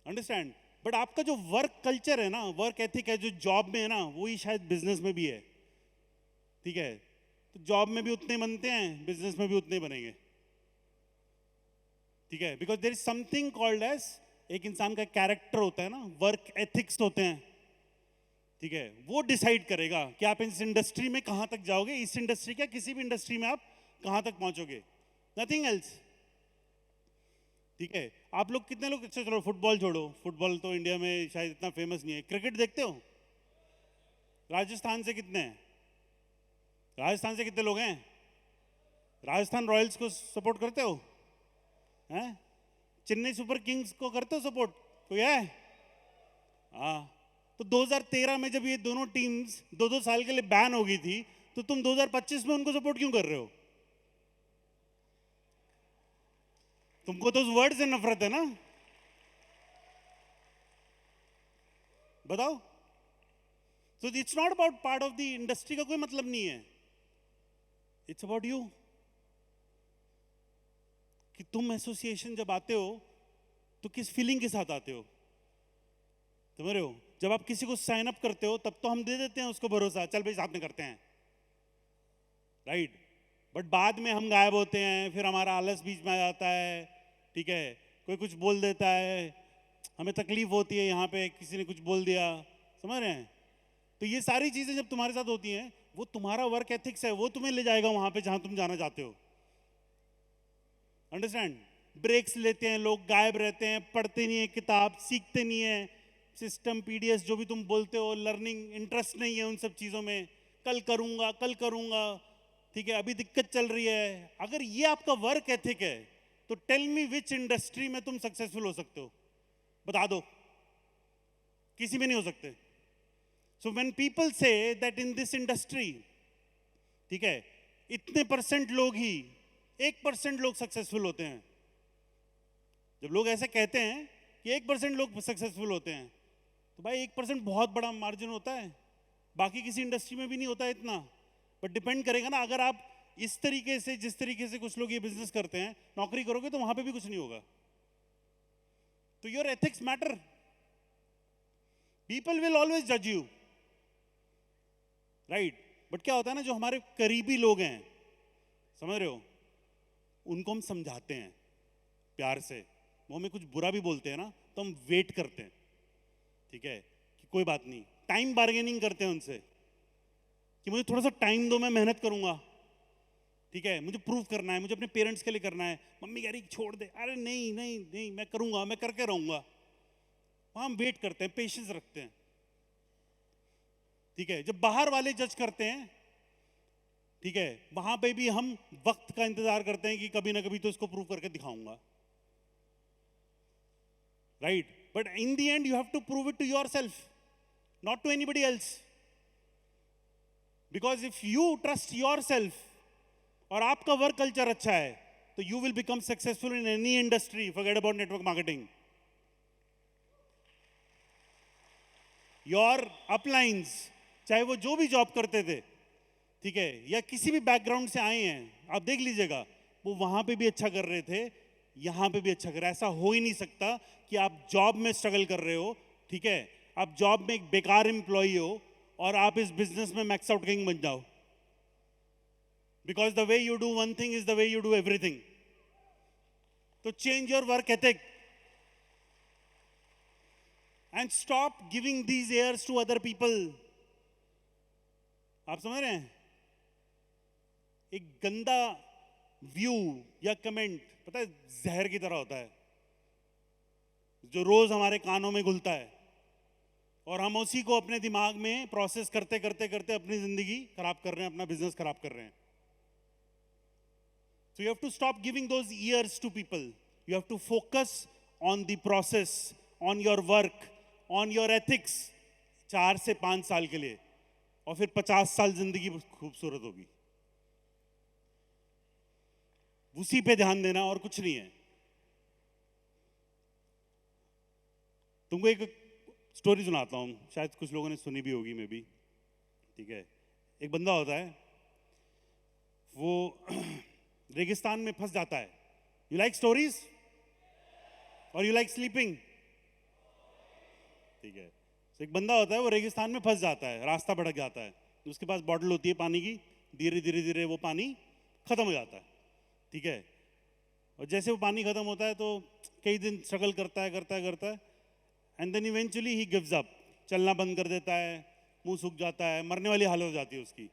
understand. But आपका जो वर्क कल्चर है ना, वर्क एथिक है जो जॉब में है ना, वही शायद बिजनेस में भी है. ठीक है? तो जॉब में भी उतने बनते हैं, बिजनेस में भी उतने बनेंगे. ठीक है? Because there is something called as, एक इंसान का कैरेक्टर होता है ना, वर्क एथिक्स होते हैं. ठीक है? वो डिसाइड करेगा कि आप इस इंडस्ट्री में कहां तक जाओगे. इस इंडस्ट्री क्या, किसी भी इंडस्ट्री में आप कहां तक पहुंचोगे. Nothing else. ठीक है? आप लोग कितने लोग, अच्छा चलो फुटबॉल छोड़ो, फुटबॉल तो इंडिया में शायद इतना फेमस नहीं है. क्रिकेट देखते हो? राजस्थान से कितने हैं? राजस्थान से कितने लोग हैं? राजस्थान रॉयल्स को सपोर्ट करते हो? हैं? चेन्नई सुपर किंग्स को करते हो सपोर्ट? कोई है? हाँ. तो 2013 में जब ये दोनों टीम्स 2-2 साल के लिए बैन हो गई थी, तो तुम 2025 में उनको सपोर्ट क्यों कर रहे हो? तुमको तो उस वर्ड से नफरत है ना. बताओ. तो it's not about part of the industry का कोई मतलब नहीं है. It's about you. कि तुम एसोसिएशन जब आते हो तो किस फीलिंग के साथ आते हो. समझ रहे हो? जब आप किसी को साइन अप करते हो तब तो हम दे देते हैं उसको भरोसा, चल भाई साथ में करते हैं, राइट. बट बाद में हम गायब होते हैं, फिर हमारा आलस बीच में आ जाता है. ठीक है? कोई कुछ बोल देता है, हमें तकलीफ होती है, यहाँ पे किसी ने कुछ बोल दिया. समझ रहे हैं? तो ये सारी चीजें जब तुम्हारे साथ होती हैं, वो तुम्हारा वर्क एथिक्स है, वो तुम्हें ले जाएगा वहां पे जहां तुम जाना चाहते हो. अंडरस्टैंड? ब्रेक्स लेते हैं लोग, गायब रहते हैं, पढ़ते नहीं है किताब, सीखते नहीं है. सिस्टम, पीडीएस, जो भी तुम बोलते हो, लर्निंग इंटरेस्ट नहीं है उन सब चीज़ों में. कल करूँगा, कल करूँगा. ठीक है? अभी दिक्कत चल रही है. अगर ये आपका वर्क एथिक है तो टेल मी विच इंडस्ट्री में तुम सक्सेसफुल हो सकते हो. बता दो. किसी में नहीं हो सकते. So when people say that in this industry, ठीक है, इतने परसेंट लोग ही 1% लोग सक्सेसफुल होते हैं। जब लोग ऐसे कहते हैं कि 1% लोग सक्सेसफुल होते हैं, तो भाई 1% बहुत बड़ा मार्जिन होता है, बाकी किसी इंडस्ट्री में भी नहीं होता है इतना। बट डिपेंड करेगा ना, अगर आप इस तरीके से, जिस तरीके से कुछ लोग ये बिजनेस करते हैं, नौकरी करोगे तो वहां पे भी कुछ नहीं होगा। तो your ethics matter. People will always जज यू, राइट? बट क्या होता है ना, जो हमारे करीबी लोग हैं, समझ रहे हो, उनको हम समझाते हैं प्यार से। वो हमें कुछ बुरा भी बोलते हैं ना, तो हम वेट करते हैं, ठीक है, कि कोई बात नहीं, टाइम बार्गेनिंग करते हैं उनसे कि मुझे थोड़ा सा टाइम दो, मैं मेहनत करूंगा, ठीक है, मुझे प्रूव करना है, मुझे अपने पेरेंट्स के लिए करना है। मम्मी कह रही छोड़ दे, अरे नहीं नहीं नहीं, मैं करूंगा, मैं करके रहूंगा। वहां हम वेट करते हैं, पेशेंस रखते हैं, ठीक है। जब बाहर वाले जज करते हैं, ठीक है, वहां पे भी हम वक्त का इंतजार करते हैं कि कभी ना कभी तो इसको प्रूव करके दिखाऊंगा, right? But in the end you have to prove it to yourself, not to anybody else. Because if you trust yourself और आपका वर्क कल्चर अच्छा है, तो you will become successful in any industry. Forget about network marketing. Your uplines, चाहे वो जो भी जॉब करते थे, ठीक है, या किसी भी बैकग्राउंड से आए हैं, आप देख लीजिएगा, वो वहां पे भी अच्छा कर रहे थे, यहां पे भी अच्छा कर रहे हैं। ऐसा हो ही नहीं सकता कि आप जॉब में स्ट्रगल कर रहे हो, ठीक है, आप जॉब में एक बेकार एम्प्लॉई हो और आप इस बिजनेस में मैक्स आउट किंग बन जाओ। Because the way you do one thing is the way you do everything. तो change your work ethic and stop giving these airs to other people. आप समझ रहे हैं? एक गंदा व्यू या कमेंट, पता है, जहर की तरह होता है, जो रोज हमारे कानों में घुलता है, और हम उसी को अपने दिमाग में प्रोसेस करते करते करते अपनी जिंदगी खराब कर रहे हैं, अपना बिजनेस खराब कर रहे हैं। So you have to stop giving those ears to people. You have to focus on the process, on your work, on your ethics. 4 से 5 साल के लिए, और फिर 50 साल जिंदगी खूबसूरत होगी। उसी पे ध्यान देना और कुछ नहीं है। तुमको एक स्टोरी सुनाता हूं, शायद कुछ लोगों ने सुनी भी होगी, मे बी, ठीक है। एक बंदा होता है, वो रेगिस्तान में फंस जाता है। यू लाइक स्टोरीज और यू लाइक स्लीपिंग, ठीक है। तो एक बंदा होता है, वो रेगिस्तान में फंस जाता है, रास्ता भटक जाता है, उसके पास बॉटल होती है पानी की, धीरे धीरे धीरे वो पानी खत्म हो जाता है, ठीक है। और जैसे वो पानी खत्म होता है तो कई दिन स्ट्रगल करता है, and then eventually he gives up, चलना बंद कर देता है, मुंह सूख जाता है, मरने वाली हालत हो जाती है उसकी।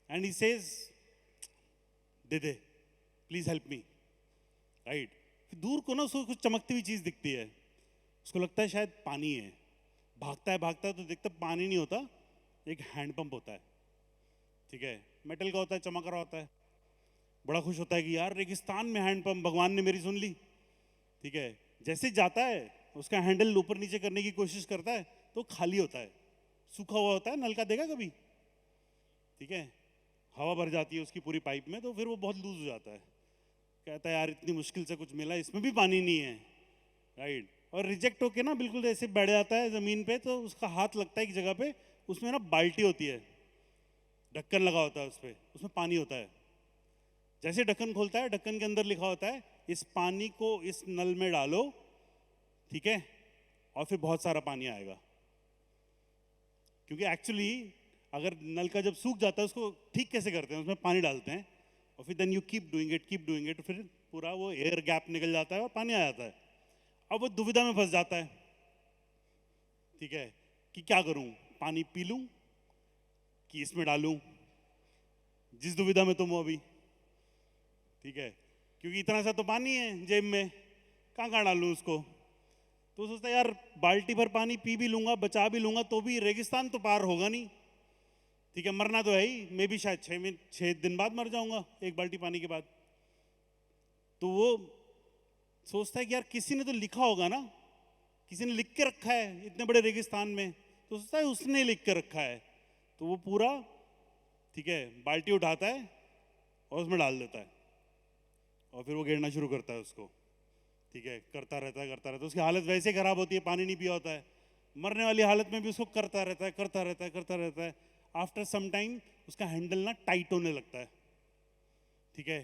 And he says, they they please help me, right? दूर को ना उसको कुछ चमकती हुई चीज दिखती है, उसको लगता है शायद पानी है, भागता है तो देखता पानी नहीं होता, एक हैंडपंप होता है, ठीक है, मेटल का होता है, चमक रहा होता है। बड़ा खुश होता है कि यार रेगिस्तान में हैंडपंप, भगवान ने मेरी सुन ली, ठीक है। जैसे जाता है, उसका हैंडल ऊपर नीचे करने की कोशिश करता है, तो खाली होता है, सूखा हुआ होता है। नलका देखा कभी? ठीक है, हवा भर जाती है उसकी पूरी पाइप में, तो फिर वो बहुत लूज हो जाता है। कहता है यार इतनी मुश्किल से कुछ मिला, इसमें भी पानी नहीं है, राइट? और रिजेक्ट होके ना बिल्कुल ऐसे बैठ जाता है जमीन पे, तो उसका हाथ लगता है एक जगह पे, उसमें ना बाल्टी होती है, ढक्कन लगा होता है उस पर, उसमें पानी होता है। जैसे ढक्कन खोलता है, ढक्कन के अंदर लिखा होता है, इस पानी को इस नल में डालो, ठीक है, और फिर बहुत सारा पानी आएगा। क्योंकि एक्चुअली अगर नल का जब सूख जाता है, उसको ठीक कैसे करते हैं, उसमें पानी डालते हैं, और फिर then you keep doing it, फिर पूरा वो एयर गैप निकल जाता है और पानी आ जाता है। अब वो दुविधा में फंस जाता है, ठीक है, कि क्या करूं, पानी पी लूं कि इसमें डालूं। जिस दुविधा में तुम हो अभी, ठीक है, क्योंकि इतना सा तो पानी है जेब में, कहाँ डालूं उसको। तो सोचता है यार बाल्टी भर पानी पी भी लूंगा, बचा भी लूंगा, तो भी रेगिस्तान तो पार होगा नहीं, ठीक है, मरना तो है ही, मैं भी शायद 6 दिन बाद मर जाऊंगा एक बाल्टी पानी के बाद। तो वो सोचता है कि यार किसी ने तो लिखा होगा ना, किसी ने लिख के रखा है इतने बड़े रेगिस्तान में, तो सोचता है उसने लिख के रखा है। तो वो पूरा, ठीक है, बाल्टी उठाता है और उसमें डाल देता है और फिर वो गिरना शुरू करता है उसको, ठीक है, करता रहता है, उसकी हालत वैसे ही खराब होती है, पानी नहीं पिया होता है, मरने वाली हालत में भी उसको करता रहता है। आफ्टर सम टाइम उसका हैंडल ना टाइट होने लगता है, ठीक है,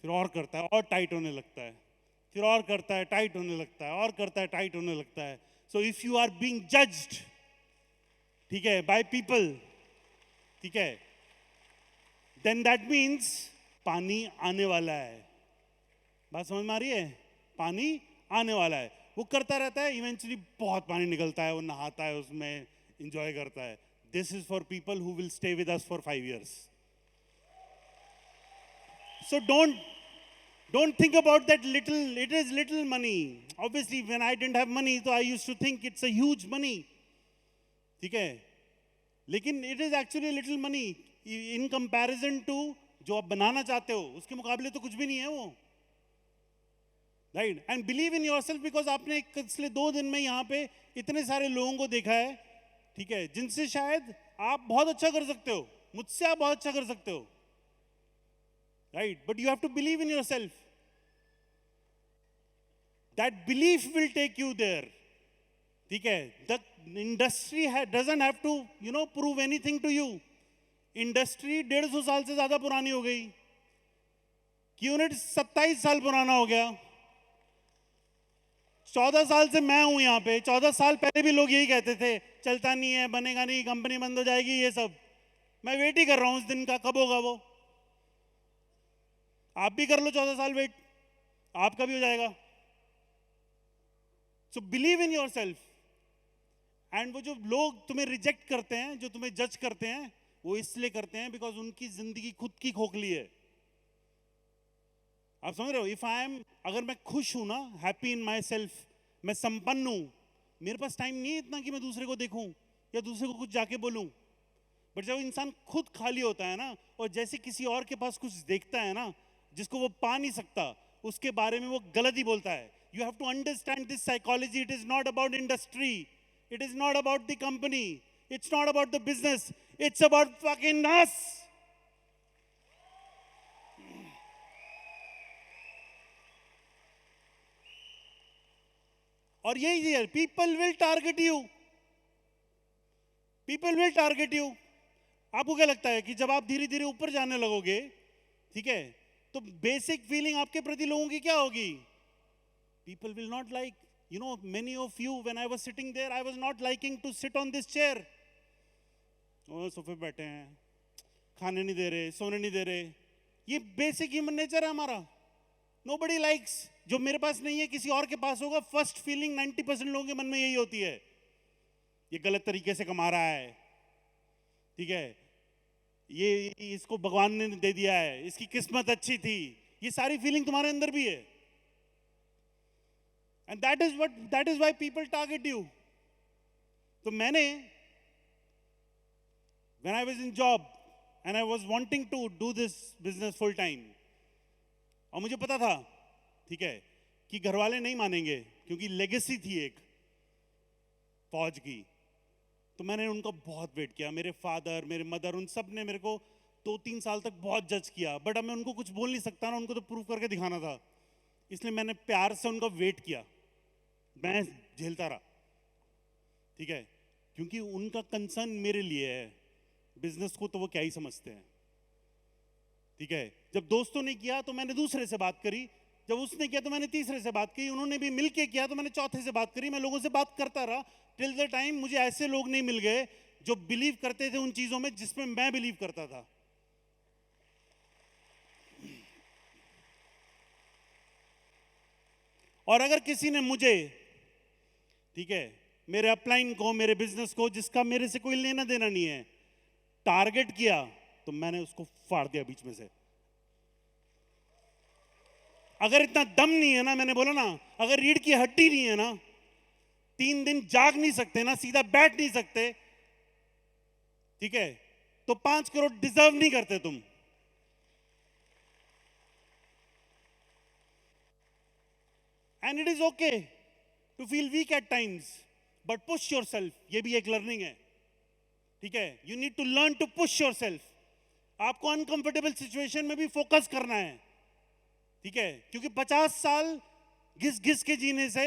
फिर और करता है और टाइट होने लगता है, फिर और करता है, टाइट होने लगता है, और करता है, टाइट होने लगता है। So if you are being judged, ठीक है, बाय पीपल, ठीक है, देन दैट मीन्स पानी आने वाला है। बात समझ में आ रही है? पानी आने वाला है। वो करता रहता है, इवेंचुअली बहुत पानी निकलता है, वो नहाता है उसमें, इंजॉय करता है। This is for people who will stay with us for 5 years. So don't think about that little, it is little money. Obviously, when I didn't have money, so I used to think it's a huge money. ठीक है? लेकिन it is actually little money in comparison to जो आप बनाना चाहते हो, उसके मुकाबले तो कुछ भी नहीं है वो. Right? And believe in yourself because आपने पिछले 2 दिन में यहाँ पे इतने सारे लोगों को देखा है, ठीक है, जिनसे शायद आप बहुत अच्छा कर सकते हो, मुझसे आप बहुत अच्छा कर सकते हो. Right? But you have to believe in yourself. That belief will take you there. ठीक है? The industry doesn't have to, prove anything to you. Industry 150 साल से ज्यादा पुरानी हो गई. Qunit 27 साल पुराना हो गया. 14 साल से मैं हूं यहाँ पे. 14 साल पहले भी लोग यही कहते थे, चलता नहीं है, बनेगा नहीं, कंपनी बंद हो जाएगी, ये सब. मैं वेट ही कर रहा हूं उस दिन का, कब होगा वो. आप भी कर लो 14 साल वेट, आपका भी हो जाएगा. So believe in your self. And वो जो लोग तुम्हें रिजेक्ट करते हैं, जो तुम्हें जज करते हैं, वो इसलिए करते हैं बिकॉज उनकी जिंदगी खुद की खोखली है. आप समझ रहे हो? इफ आई एम, अगर मैं खुश हूं ना, हैप्पी इन माई सेल्फ, मैं संपन्न हूं, मेरे पास टाइम नहीं है इतना कि मैं दूसरे को देखूं या दूसरे को कुछ जाके बोलूं. बट जब इंसान खुद खाली होता है ना, और जैसे किसी और के पास कुछ देखता है ना जिसको वो पा नहीं सकता, उसके बारे में वो गलत ही बोलता है. You have to understand this psychology. It is not about industry, it is not about the company, it's not about the business, it's about fucking us. और यही है, people will target you, people will target you. आपको क्या लगता है कि जब आप धीरे धीरे ऊपर जाने लगोगे, ठीक है, तो बेसिक फीलिंग आपके प्रति लोगों की क्या होगी? People will not like, many of you, when I was sitting there, I was not liking to sit on this chair. ओ सोफे बैठे हैं, खाने नहीं दे रहे, सोने नहीं दे रहे. ये बेसिक ह्यूमन नेचर है हमारा. Nobody likes. जो मेरे पास नहीं है किसी और के पास होगा. फर्स्ट फीलिंग 90% लोगों के मन में यही होती है, ये गलत तरीके से कमा रहा है, ठीक है, ये इसको भगवान ने दे दिया है, इसकी किस्मत अच्छी थी. ये सारी फीलिंग तुम्हारे अंदर भी है. And that is why people target you. तो मैंने, when I was in job and I was wanting to do this business full time, और मुझे पता था, ठीक है, कि घर वाले नहीं मानेंगे क्योंकि लेगेसी थी एक फौज की. तो मैंने उनका बहुत वेट किया. मेरे फादर, मेरे मदर, उन सब ने मेरे को 2-3 साल तक बहुत जज किया. बट अब मैं उनको कुछ बोल नहीं सकता ना, उनको तो प्रूव करके दिखाना था. इसलिए मैंने प्यार से उनका वेट किया, मैं झेलता रहा, ठीक है, क्योंकि उनका कंसर्न मेरे लिए है. बिजनेस को तो वो क्या ही समझते हैं, ठीक है. जब दोस्तों ने किया तो मैंने दूसरे से बात करी, जब उसने किया तो मैंने तीसरे से बात की, उन्होंने भी मिलके किया तो मैंने चौथे से बात करी. मैं लोगों से बात करता रहा टिल द टाइम मुझे ऐसे लोग नहीं मिल गए जो बिलीव करते थे उन चीजों में जिसमें मैं बिलीव करता था. और अगर किसी ने मुझे, ठीक है, मेरे अपलाइन को, मेरे बिजनेस को, जिसका मेरे से कोई लेना देना नहीं है, टारगेट किया, तो मैंने उसको फाड़ दिया बीच में से. अगर इतना दम नहीं है ना, मैंने बोला ना, अगर रीढ़ की हड्डी नहीं है ना, 3 दिन जाग नहीं सकते ना, सीधा बैठ नहीं सकते, ठीक है, तो 5 करोड़ डिजर्व नहीं करते तुम. And it is okay to feel weak at times, but push yourself. ये भी एक लर्निंग है, ठीक है. You need to learn to push yourself. आपको अनकंफर्टेबल सिचुएशन में भी फोकस करना है, ठीक है? क्योंकि 50 साल घिस घिस के जीने से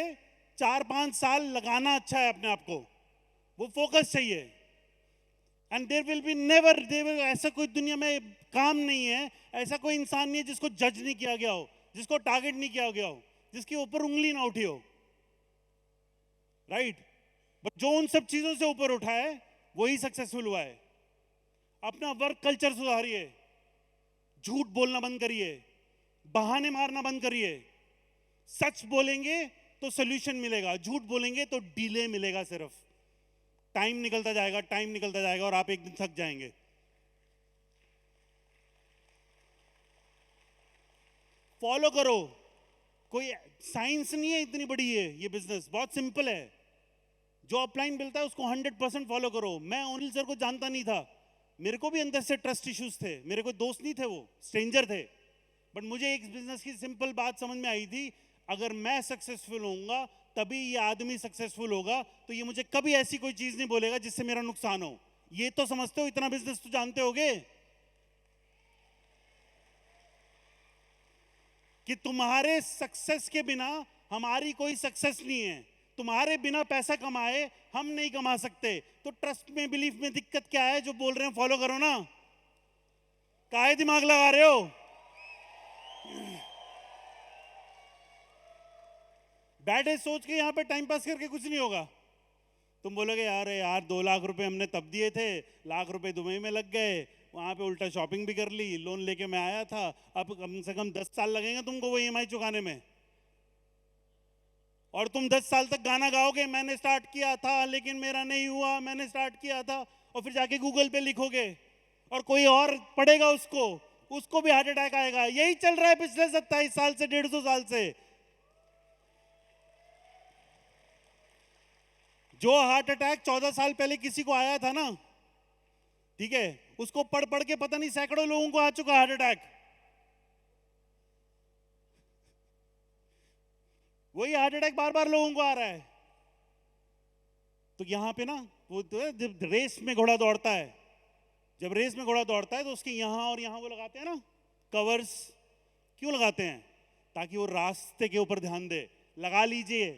4-5 साल लगाना अच्छा है अपने आप को, वो फोकस चाहिए। And there will be never, ऐसा कोई दुनिया में काम नहीं है, ऐसा कोई इंसान नहीं है जिसको जज नहीं किया गया हो, जिसको टारगेट नहीं किया गया हो, जिसके ऊपर उंगली ना उठी हो, राइट? बट जो उन सब चीजों से ऊपर उठा है वही सक्सेसफुल हुआ है। अपना वर्क कल्चर सुधारिए, झूठ बोलना बंद करिए, बहाने मारना बंद करिए। सच बोलेंगे तो सोल्यूशन मिलेगा, झूठ बोलेंगे तो डिले मिलेगा। सिर्फ टाइम निकलता जाएगा, टाइम निकलता जाएगा और आप एक दिन थक जाएंगे। फॉलो करो, कोई साइंस नहीं है इतनी बड़ी है ये बिजनेस, बहुत सिंपल है। जो अपलाइन मिलता है उसको 100% फॉलो करो। मैं अनिल सर को जानता नहीं था, मेरे को भी अंदर से ट्रस्ट इश्यूज थे, मेरे को दोस्त नहीं थे, वो स्ट्रेंजर थे। बट मुझे एक बिजनेस की सिंपल बात समझ में आई थी, अगर मैं सक्सेसफुल होऊंगा तभी ये आदमी सक्सेसफुल होगा, तो ये मुझे कभी ऐसी कोई चीज नहीं बोलेगा जिससे मेरा नुकसान हो। ये तो समझते हो, इतना बिजनेस तो जानते होगे कि तुम्हारे सक्सेस के बिना हमारी कोई सक्सेस नहीं है। तुम्हारे बिना पैसा कमाए हम नहीं कमा सकते। तो ट्रस्ट में, बिलीफ में दिक्कत क्या है? जो बोल रहे हैं फॉलो करो ना। काहे दिमाग लगा रहे हो? बैठे सोच के यहां पे टाइम पास करके कुछ नहीं होगा। तुम बोलोगे यार 2 लाख रुपए हमने तब दिए थे, लाख रुपए दुबई में लग गए, वहां पे उल्टा शॉपिंग भी कर ली, लोन लेके मैं आया था, अब कम से कम 10 साल लगेंगे तुमको वो EMI चुकाने में। और तुम 10 साल तक गाना गाओगे, मैंने स्टार्ट किया था लेकिन मेरा नहीं हुआ, मैंने स्टार्ट किया था, और फिर जाके गूगल पे लिखोगे और कोई और पढ़ेगा उसको भी हार्ट अटैक आएगा। यही चल रहा है पिछले 27 साल से, 150 साल से। जो हार्ट अटैक 14 साल पहले किसी को आया था ना, ठीक है, उसको पढ़ पढ़ के पता नहीं सैकड़ों लोगों को आ चुका हार्ट अटैक। वही हार्ट अटैक बार बार लोगों को आ रहा है। तो यहां पे ना वो जब रेस में घोड़ा दौड़ता है, जब रेस में घोड़ा दौड़ता है तो उसके यहां और यहां वो लगाते हैं ना कवर्स। क्यों लगाते हैं? ताकि वो रास्ते के ऊपर ध्यान दे। लगा लीजिए,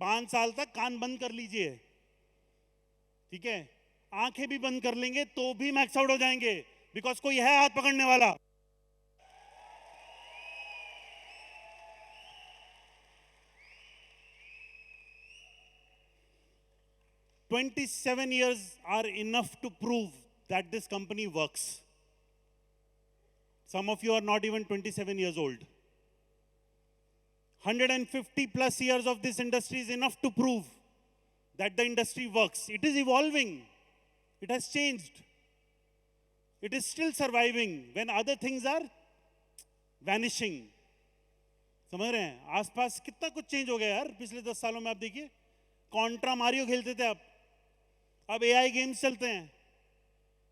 5 साल तक कान बंद कर लीजिए, ठीक है? आंखें भी बंद कर लेंगे तो भी मैक्स आउट हो जाएंगे, बिकॉज कोई है हाथ पकड़ने वाला। "27 years are enough to prove that this company works." Some of you are not even 27 years old. 150 plus years of this industry is enough to prove that the industry works. It is evolving. It has changed. It is still surviving when other things are vanishing. समझ रहे हैं? आसपास कितना कुछ चेंज हो गया यार पिछले 10 सालों में। आप देखिए, कॉन्ट्रा मारियो खेलते थे, अब AI गेम्स चलते हैं।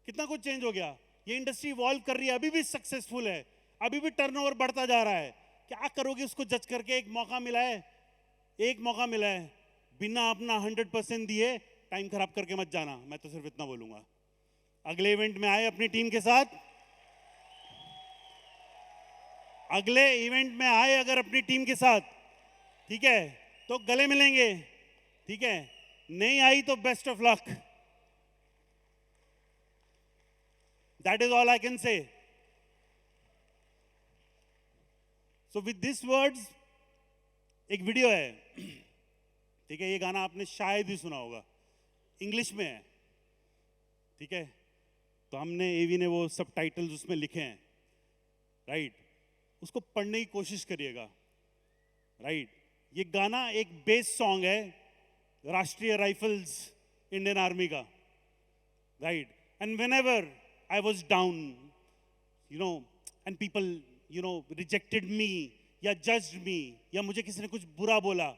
कितना कुछ चेंज हो गया। ये इंडस्ट्री इवॉल्व कर रही है, अभी भी सक्सेसफुल है, अभी भी टर्नओवर बढ़ता जा रहा है। क्या करोगे उसको जज करके? एक मौका मिला है, बिना अपना 100% दिए टाइम खराब करके मत जाना। मैं तो सिर्फ इतना बोलूंगा। अगले इवेंट में आए अपनी टीम के साथ, अगले इवेंट में आए अगर अपनी टीम के साथ, ठीक है, तो गले मिलेंगे, ठीक है? नहीं आई तो best of luck. That is all I can say. So with this words, एक वीडियो है, ठीक है? ये गाना आपने शायद ही सुना होगा, इंग्लिश में है, ठीक है? तो हमने, एवी ने वो सब टाइटल्स उसमें लिखे हैं, राइट? उसको पढ़ने की कोशिश करिएगा, राइट? ये गाना एक बेस सॉन्ग है राष्ट्रीय राइफल्स इंडियन आर्मी का, right? And whenever I was down, you know, and people, you know, rejected मी या जज्ड मी, या मुझे किसी ने कुछ बुरा बोला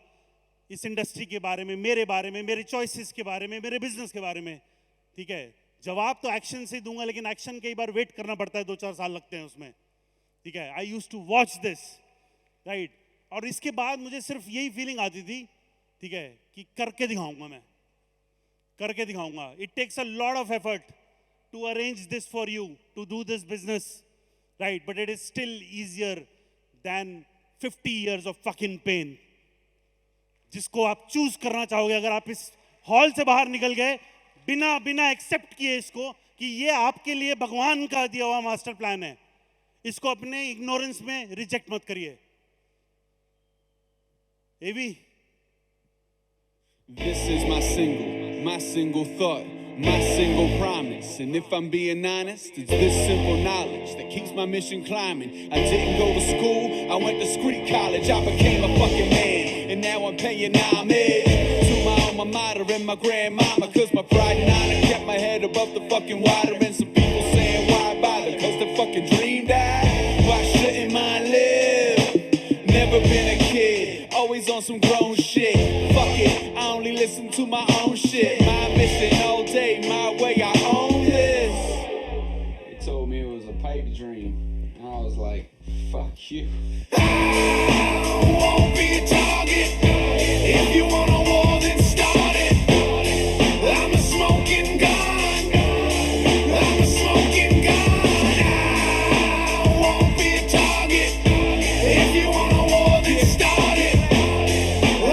इस इंडस्ट्री के बारे में, मेरे बारे में, मेरे चॉइसेस के बारे में, मेरे बिजनेस के बारे में, ठीक है? जवाब तो एक्शन से दूंगा, लेकिन एक्शन कई बार वेट करना पड़ता है, 2-4 साल लगते हैं उसमें, ठीक है? I used to watch this, right? और इसके बाद मुझे सिर्फ यही फीलिंग आती थी, ठीक है, कि करके दिखाऊंगा, मैं करके दिखाऊंगा। It takes a lot of effort to arrange this for you, to do this business, right? But it is still easier than 50 years of fucking pain. जिसको आप चूज करना चाहोगे, अगर आप इस हॉल से बाहर निकल गए बिना एक्सेप्ट किए इसको कि ये आपके लिए भगवान का दिया हुआ मास्टर प्लान है, इसको अपने इग्नोरेंस में रिजेक्ट मत करिए. एवी, This is my single thought, my single promise. And if I'm being honest, it's this simple knowledge that keeps my mission climbing. I didn't go to school, I went to street college. I became a fucking man, and now I'm paying homage to my alma mater and my grandmama. Cause my pride and honor kept my head above the fucking water. And some people saying why bother, cause the fucking dream died. Why shouldn't mine live? Never been a kid, always on some grown shit. Fuck it, I only listen to my own shit. My mission all day, my way, I own this. They told me it was a pipe dream, and I was like, fuck you. I won't be a target. If you want a war, then start it. I'm a smoking gun. I'm a smoking gun. I won't be a target. If you want a war, then start it.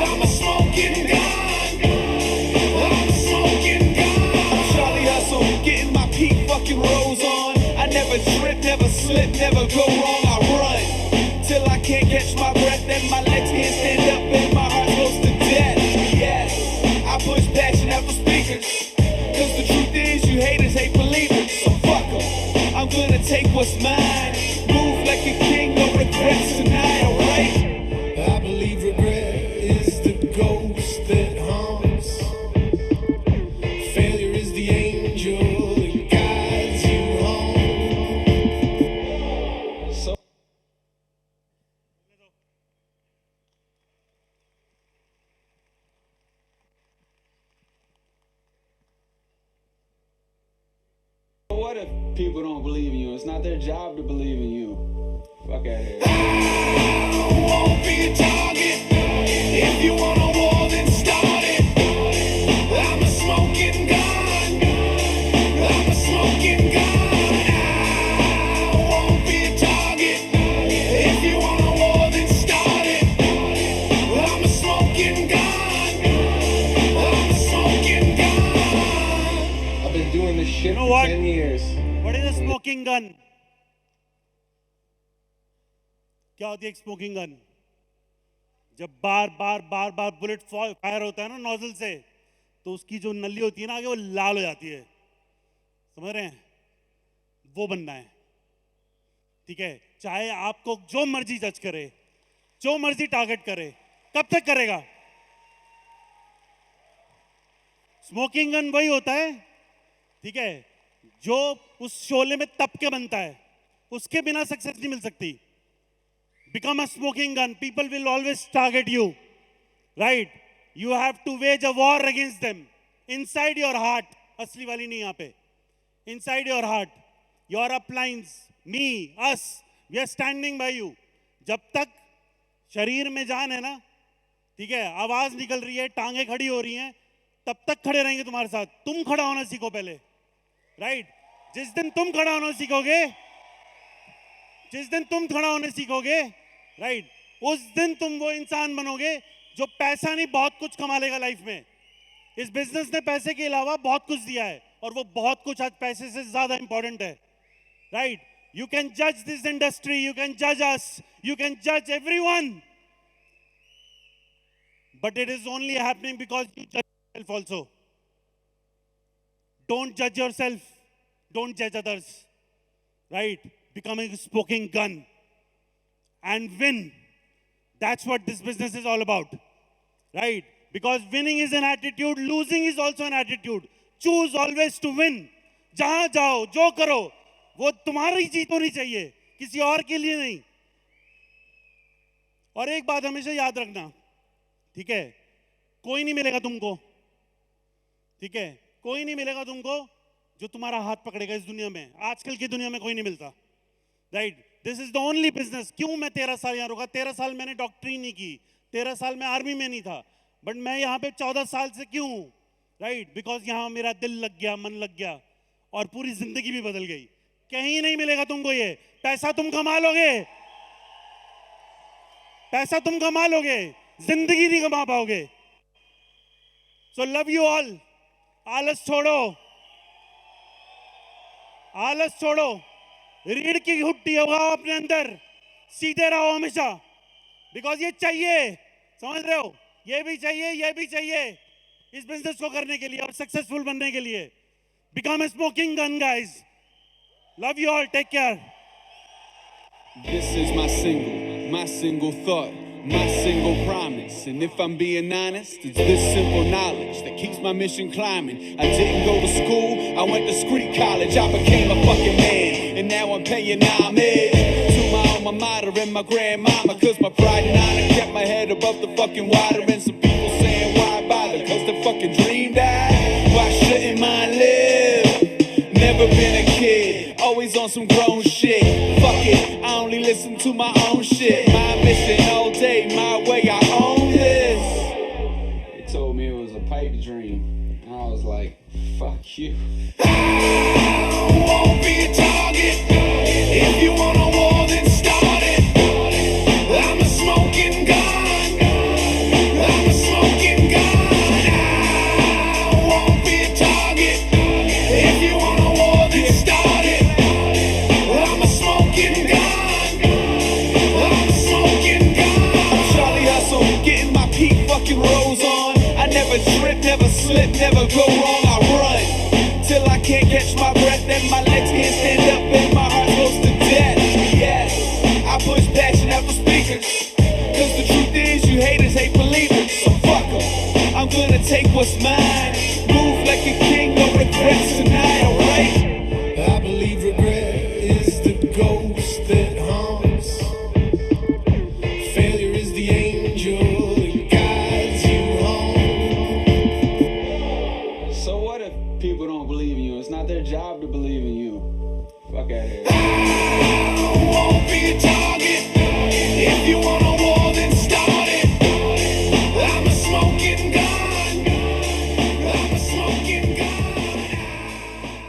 I'm a smoking gun. I'm a smoking gun. I'm Charlie Hustle, getting my peak fucking rolls on. I never trip, never slip, never go wrong. I run till I can't catch my breath, and my legs can't stand up, and my heart goes to death. Yes, I push passion out the speakers, cause the truth is you haters hate believers. So fuck 'em, I'm gonna take what's mine. Move like a king, no regrets tonight, alright? I believe regret is the ghost that haunts. Failure is the angel that guides you home. So what if people don't believe in you? It's not their job to believe in you. Fuck out here. I won't be a target. If you want a war, then start it. I'm a smoking gun. I'm a smoking gun. I won't be a target. If you want a war, then start it. I'm a smoking gun. I'm a smoking gun. I've been doing this shit You know for what? 10 years. what is a smoking gun? क्या होती है एक स्मोकिंग गन? जब बार बार बुलेट फायर होता है ना नोजल से, तो उसकी जो नली होती है ना आगे, वो लाल हो जाती है. समझ रहे हैं? वो बनना है. ठीक है, चाहे आपको जो मर्जी जज करे, जो मर्जी टारगेट करे, कब तक करेगा? स्मोकिंग गन वही होता है, ठीक है, जो उस शोले में तप के बनता है. उसके बिना सक्सेस नहीं मिल सकती. Become a smoking gun. People will always target you, right? You have to wage a war against them inside your heart. असली वाली नहीं यहाँ पे. Inside your heart, your uplines, me, us, we are standing by you. जब तक शरीर में जान है ना, ठीक है, आवाज निकल रही है, टांगे खड़ी हो रही हैं, तब तक खड़े रहेंगे तुम्हारे साथ. तुम खड़ा होना सीखो पहले, right? जिस दिन तुम खड़ा होना सीखोगे, जिस दिन तुम खड़ा होने सीखोगे, राइट, उस दिन तुम वो इंसान बनोगे जो पैसा नहीं बहुत कुछ कमा लेगा लाइफ में. इस बिजनेस ने पैसे के अलावा बहुत कुछ दिया है, और वो बहुत कुछ आज पैसे से ज्यादा इंपॉर्टेंट है. राइट, यू कैन जज दिस इंडस्ट्री, यू कैन जज अस, यू कैन जज everyone, but it is only happening because you जज योरसेल्फ ऑल्सो. डोंट जज योरसेल्फ, डोंट जज others. Right, becoming a smoking gun and win. That's what this business is all about, right? Because winning is an attitude, losing is also an attitude. Choose always to win. जहां जाओ, जो करो, वो तुम्हारी जीत होनी चाहिए, किसी और के लिए नहीं. और एक बात हमेशा याद रखना, ठीक है, कोई नहीं मिलेगा तुमको, ठीक है, कोई नहीं मिलेगा तुमको जो तुम्हारा हाथ पकड़ेगा इस दुनिया में. आजकल की दुनिया में कोई नहीं मिलता. Right, this is the only business. क्यों मैं 13 साल यहाँ रुका? 13 साल मैंने डॉक्टरी नहीं की, 13 साल मैं आर्मी में नहीं था, बट मैं यहाँ पे 14 साल से क्यों हूँ? राइट, बिकॉज यहाँ मेरा दिल लग गया, मन लग गया. और पूरी जिंदगी भी बदल गई। कहीं नहीं मिलेगा तुमको ये पैसा, तुम कमा लोगे, पैसा तुम कमा लोगे, जिंदगी नहीं कमा पाओगे। So love you all. आलस छोड़ो, आलस छोड़ो, रीढ़ की हुट्टी होगा अपने अंदर, सीधे रहो हमेशा, बिकॉज ये चाहिए, समझ रहे हो, ये भी चाहिए, ये भी चाहिए इस बिजनेस को करने के लिए और सक्सेसफुल बनने के लिए। Become a smoking gun guys. Love you all, take care. This is my single thought, my single promise. And if I'm being honest, it's this simple knowledge that keeps my mission climbing. I didn't go to school, I went to street college. I became a fucking man, and now I'm paying homage to my alma mater and my grandmama. Cause my pride and honor kept my head above the fucking water. And some people saying why bother, cause the fucking dream died. Why shouldn't mine live? Never been a kid, always on some grown shit. Fuck it, I only listen to my own shit. My mission all day, my way, I own this. They told me it was a pipe dream, and I was like, fuck you. I won't be a target. If you want a war, then start it. I'm a smoking gun. I'm a smoking gun. I won't be a target. If you want a war, then start it. I'm a smoking gun. I'm a smoking gun. I'm Charlie Hustle, getting my peak fucking rolls on. I never trip, never slip, never go wrong. I run till I can't catch my